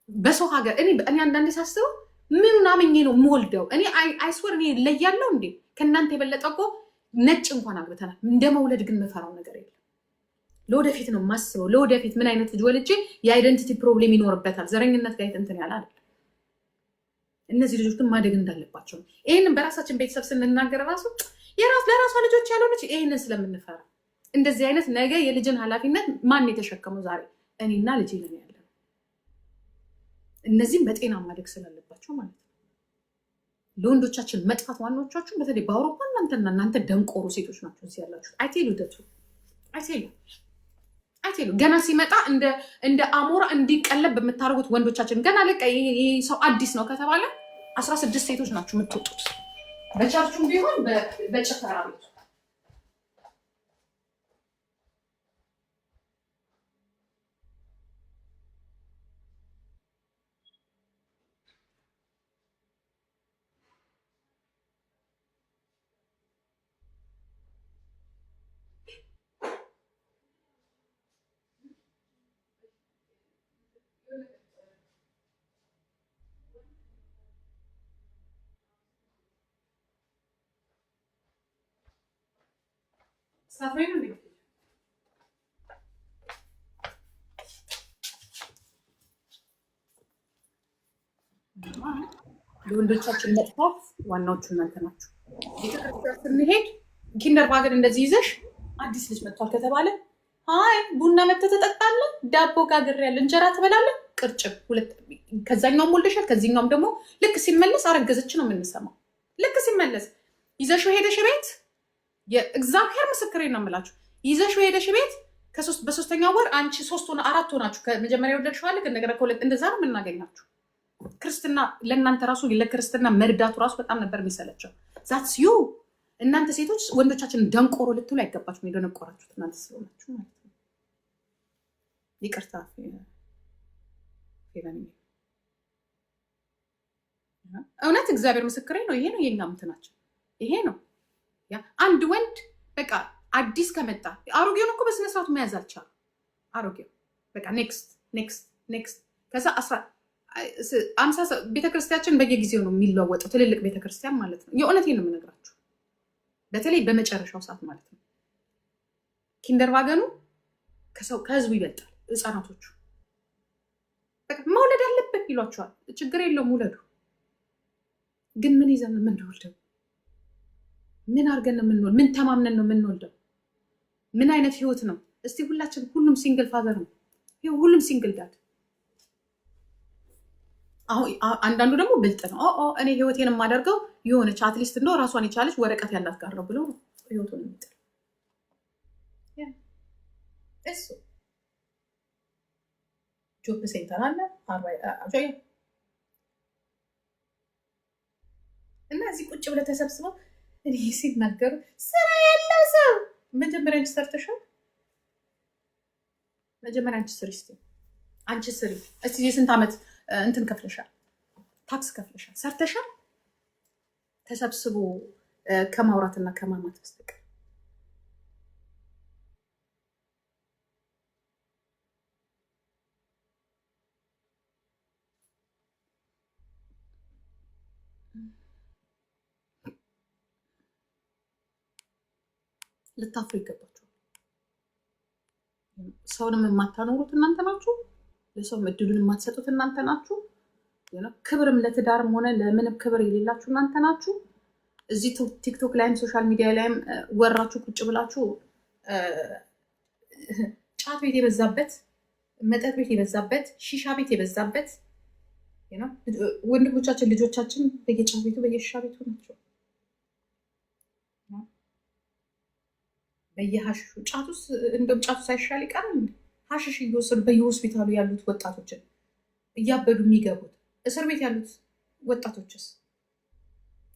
በሰው ሀገር እኔ አንዳንዴ ሳስበው ምን አምኜ ነው የምወልደው? እኔ አይስወር እኔ እለያለሁ እንዴ? ከእናንተ የበለጠ እኮ ነጭ እንኳን አግብተናል። እንደ መውለድ ግን መፈራው ነገር የለም። ለወደፊት ነው የማስበው። ለወደፊት ምን አይነት ልጅ ወልጄ የአይደንቲቲ ፕሮብሌም ይኖርበታል። ዘረኝነት ጋር እንትን ያለ አይደል። እነዚህ ልጆች ግን ማደግ እንዳለባቸው ነው። ይህንን በራሳችን ቤተሰብ ስንናገር ራሱ ለራሷ ልጆች ያልሆነች ይህንን ስለምንፈራ እንደዚህ አይነት ነገ የልጅን ኃላፊነት ማን የተሸከመው? ዛሬ እኔና ልጅ ነን ያለ። እነዚህም በጤና ማደግ ስላለባቸው ማለት ነው። ለወንዶቻችን መጥፋት ዋናዎቻችሁ በተለይ በአውሮፓ እናንተ ደንቆሮ ሴቶች ናቸው እዚህ ያላችሁት። አይቴሉ ገና ሲመጣ እንደ አሞራ እንዲቀለብ በምታደርጉት ወንዶቻችን ገና ለቀ ይሄ ሰው አዲስ ነው ከተባለ 16 ሴቶች ናቸው የምትወጡት። በቻርቹም ቢሆን በጭፈራ ቤቱ የወንዶቻችን መጥፋት ዋናዎቹ እናንተ ናችሁ። ቤተክርስቲያን ስንሄድ ኪንደርባገን እንደዚህ ይዘሽ አዲስ ልጅ መጥቷል ከተባለ አይ ቡና መተህ ትጠጣለህ፣ ዳቦ ጋግሬያለሁ፣ እንጀራ ትበላለህ፣ ቅርጭም ከዛኛውም ወልደሻል፣ ከዚህኛውም ደግሞ ልክ ሲመለስ አረገዘች ነው የምንሰማው። ልክ ሲመለስ ይዘሽው ሄደሽ ቤት የእግዚአብሔር ምስክሬ ነው የምላችሁ። ይዘሽው ሄደሽ ቤት በሶስተኛው ወር አንቺ 4 ሆናችሁ ከመጀመሪያ ወለድሽዋል፣ እንደገና ከሁለት እንደዛ ነው የምናገኛችሁ። ክርስትና ለእናንተ ራሱ ለክርስትና መርዳቱ ራሱ በጣም ነበር የሚሰለቸው። ዛትስ ዩ እናንተ ሴቶች ወንዶቻችን ደንቆሮ ልትሉ አይገባችሁም። የደነቆራችሁት እናንተ ስለሆናችሁ ማለት ነው። ይቅርታ እውነት እግዚአብሔር ምስክሬ ነው። ይሄ ነው የኛ ምትናችን፣ ይሄ ነው አንድ ወንድ በቃ አዲስ ከመጣ አሮጌውን እኮ በስነስርዓቱ መያዝ አልቻሉ። አሮጌው በቃ ኔክስት ከዛ 50 ቤተክርስቲያችን በየጊዜው ነው የሚለወጠው። ትልልቅ ቤተክርስቲያን ማለት ነው። የእውነቴን ነው የምነግራችሁ። በተለይ በመጨረሻው ሰዓት ማለት ነው። ኪንደርቫገኑ ከህዝቡ ይበልጣል። ህፃናቶቹ በቃ መውለድ አለበት ይሏቸዋል። ችግር የለውም ውለዱ። ግን ምን ይዘን ነው የምንወልደው? ምን አድርገን ነው የምንወልደው? ምን ተማምነን ነው የምንወልደው? ምን አይነት ህይወት ነው? እስቲ ሁሉም ሲንግል ፋዘር ነው። ሁሉም ሲንግል ዳድ። አንዳንዱ ደግሞ ብልጥ ነው። እኔ ህይወቴን የማደርገው የሆነች አትሊስት እንደው ራሷን የቻለች ወረቀት ያላት ጋር ነው ብሎ ህይወቱን የሚጥል እሱ ጆብ ሴንተር አለ እና እዚህ ቁጭ ብለው ተሰብስበው እኔ ሲናገሩ ስራ ያለው ሰው መጀመሪያ አንቺ ሰርተሻል። መጀመሪያ አንቺ ስሪ እስኪ አንቺ ስሪ እስቲ የስንት ዓመት እንትን ከፍለሻል? ታክስ ከፍለሻል? ሰርተሻል? ተሰብስቦ ከማውራትና ከማማት በስተቀር ልታፍሩ ይገባችኋል። ሰውንም የማታኖሩት እናንተ ናችሁ። ለሰውም እድሉን የማትሰጡት እናንተ ናችሁ። ክብርም ለትዳርም ሆነ ለምንም ክብር የሌላችሁ እናንተ ናችሁ። እዚህ ቲክቶክ ላይም ሶሻል ሚዲያ ላይም ወራችሁ ቁጭ ብላችሁ ጫት ቤት የበዛበት፣ መጠጥ ቤት የበዛበት፣ ሺሻ ቤት የበዛበት ወንድሞቻችን ልጆቻችን በየጫት ቤቱ በየሺሻ ቤቱ ናቸው። በየሀሽሹ ጫቱስ እንደውም ጫቱ ሳይሻል ይቀራል። ሀሽሽ እየወሰዱ በየሆስፒታሉ ያሉት ወጣቶችን እያበዱ የሚገቡት እስር ቤት ያሉት ወጣቶችስ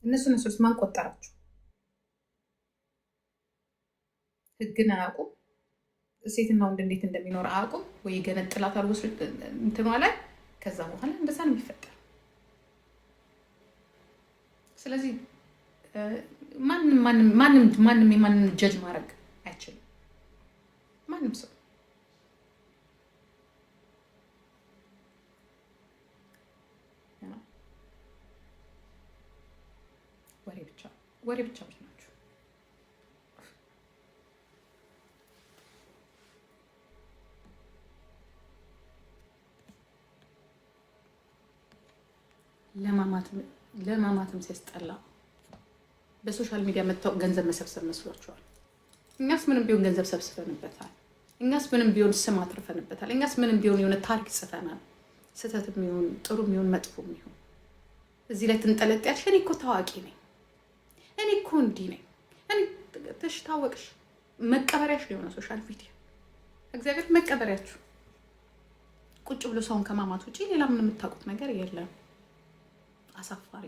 እነሱስ ማን ቆጠራቸው? ህግን አያውቁም። ሴትና ወንድ እንዴት እንደሚኖር አያውቁም። ወይ ገነጥላታል እንትኗ ላይ። ከዛ በኋላ እንደዛ ነው የሚፈጠር። ስለዚህ ማንም የማንን ጀጅ ማድረግ አይችልም። ማንም ሰው ወሬ ብቻ ናቸው። ለማማትም ሲያስጠላ በሶሻል ሚዲያ መጥተው ገንዘብ መሰብሰብ መስሏቸዋል። እኛስ ምንም ቢሆን ገንዘብ ሰብስበንበታል። እኛስ ምንም ቢሆን ስም አትርፈንበታል። እኛስ ምንም ቢሆን የሆነ ታሪክ ጽፈናል። ስህተት የሚሆን ጥሩ የሚሆን መጥፎ የሚሆን እዚህ ላይ ትንጠለጥያለሽ። እኔ እኮ ታዋቂ ነኝ፣ እኔ እኮ እንዲህ ነኝ፣ እኔ ታወቅሽ። መቀበሪያሽ የሆነ ሶሻል ሚዲያ እግዚአብሔር መቀበሪያችሁ። ቁጭ ብሎ ሰውን ከማማት ውጭ ሌላ ምን የምታውቁት ነገር የለም። አሳፋሪ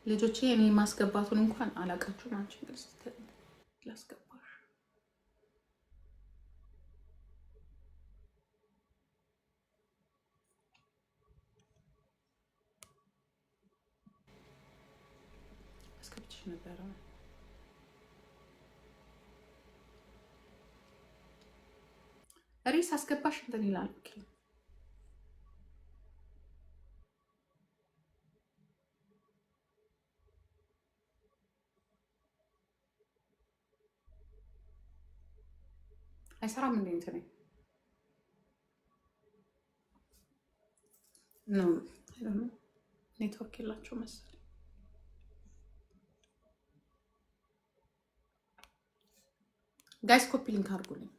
ልጆቼ እኔ ማስገባቱን እንኳን አላውቃችሁም። አንቺ እንግዲህ ላስገባሽ አስገብቼሽ ነበረ። ሬስ አስገባሽ እንትን ይላል። አይሰራም እንዴ እንትን ነው ኔትወርክ የላቸው መሰለኝ። ጋይስ ኮፒ ሊንክ አድርጉልኝ።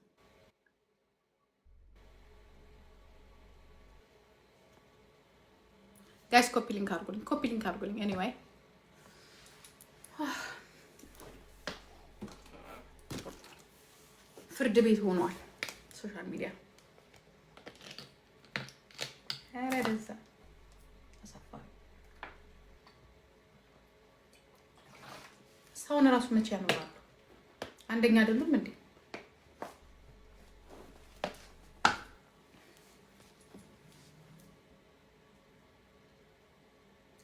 ጋይስ ኮፒ ሊንክ አድርጉልኝ። ኮፒ ሊንክ አድርጉልኝ። ኤኒዌይ ፍርድ ቤት ሆኗል ሶሻል ሚዲያ። ኧረ ደዛ አሳፋሪ ሰውን እራሱ መቼ ያኖራሉ? አንደኛ አይደሉም እንዴ?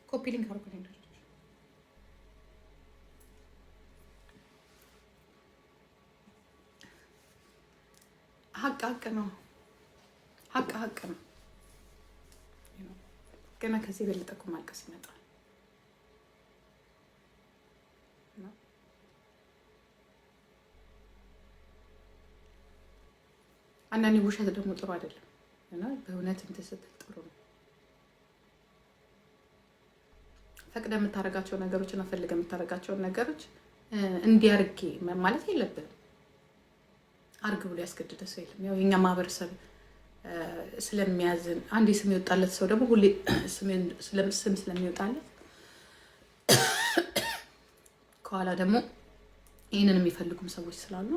ኮፒ ሊንክ አድርጉልኝ። ሀቅ ነው። ሀቅ ነው። ገና ከዚህ የበለጠ እኮ ማልቀስ ይመጣል። አንዳንዴ ውሸት ደግሞ ጥሩ አይደለም እና በእውነት እንትን ስትል ጥሩ ነው። ፈቅደ የምታደርጋቸው ነገሮች እና ፈልገ የምታደርጋቸውን ነገሮች እንዲያርጌ ማለት የለብንም። አርግ ብሎ ያስገድደ ሰው የለም። ያው የኛ ማህበረሰብ ስለሚያዝን አንዴ ስም ይወጣለት ሰው ደግሞ ሁሌ ስም ስለሚወጣለት ከኋላ ደግሞ ይህንን የሚፈልጉም ሰዎች ስላሉ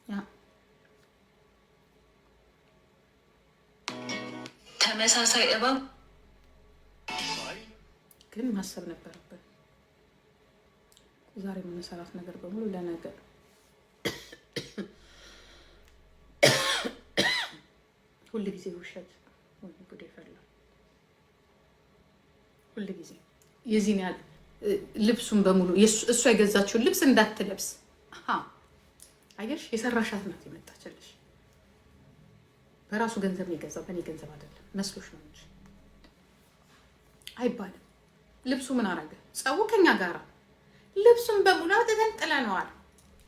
ያ ተመሳሳይ እባብ ግን ማሰብ ነበረብን። ዛሬ የምንሰራት ነገር በሙሉ ለነገር ሁሉ ጊዜ ውሸት ጉድ ይፈላል። ሁሉ ጊዜ የዚህን ያህል ልብሱን በሙሉ እሷ የገዛችውን ልብስ እንዳትለብስ አየሽ፣ የሰራሻት ናት የመጣችልሽ። በራሱ ገንዘብ ነው የገዛው፣ በእኔ ገንዘብ አይደለም መስሎሽ ነው እንጂ አይባልም። ልብሱ ምን አረገ? ጸቡ ከኛ ጋራ ልብሱን በሙሉ አውጥተን ጥለነዋል።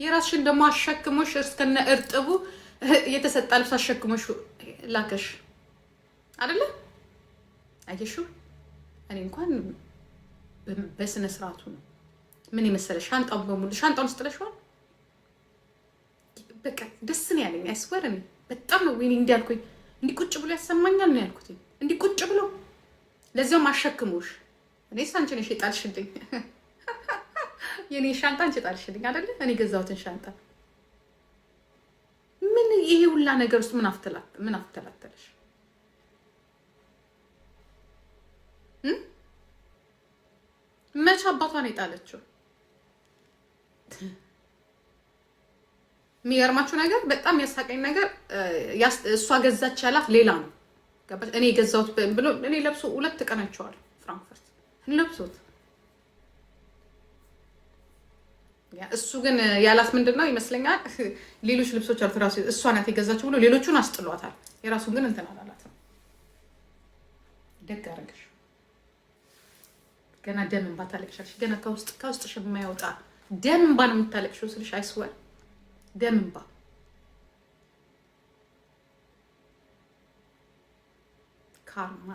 የራስሽን ደግሞ አሸክሞሽ እስከነ እርጥቡ የተሰጣ ልብስ አሸክሞሽ ላከሽ አይደለ? አየሽው። እኔ እንኳን በስነ ስርዓቱ ነው ምን የመሰለ ሻንጣውን በሙሉ ሻንጣውን ውስጥ ጥለሽዋል። በቃ ደስ ነው ያለኝ። አይስወር እኔ በጣም ነው ወይኔ እንዲያልኩኝ እንዲህ ቁጭ ብሎ ያሰማኛል ነው ያልኩት። እንዲህ ቁጭ ብሎ ለዚያውም አሸክሞሽ። እኔስ አንቺ ነሽ የጣልሽልኝ የኔ ሻንጣ አንቺ ጣልሽልኝ አይደለ? እኔ ገዛሁትን ሻንጣ ምን ይሄ ሁላ ነገር ውስጥ ምን አፍተላተለሽ? መቼ አባቷን የጣለችው? የሚገርማችሁ ነገር በጣም ያሳቀኝ ነገር እሷ ገዛች ያላት ሌላ ነው። ገባች? እኔ የገዛሁት ብሎ እኔ ለብሶ 2 ቀናቸዋል ፍራንክፈርት ለብሶት። እሱ ግን ያላት ምንድነው ይመስለኛል ሌሎች ልብሶች አሉ ራሱ እሷ ናት የገዛችው ብሎ ሌሎቹን አስጥሏታል። የራሱን ግን እንትን አላላትም። ደግ አደረገሽ። ገና ደም እንባ ታለቅሻለሽ። ገና ከውስጥሽ የማይወጣ ደም እንባ ነው የምታለቅሽው ስልሽ አይስወር ደም እንባ ካርማ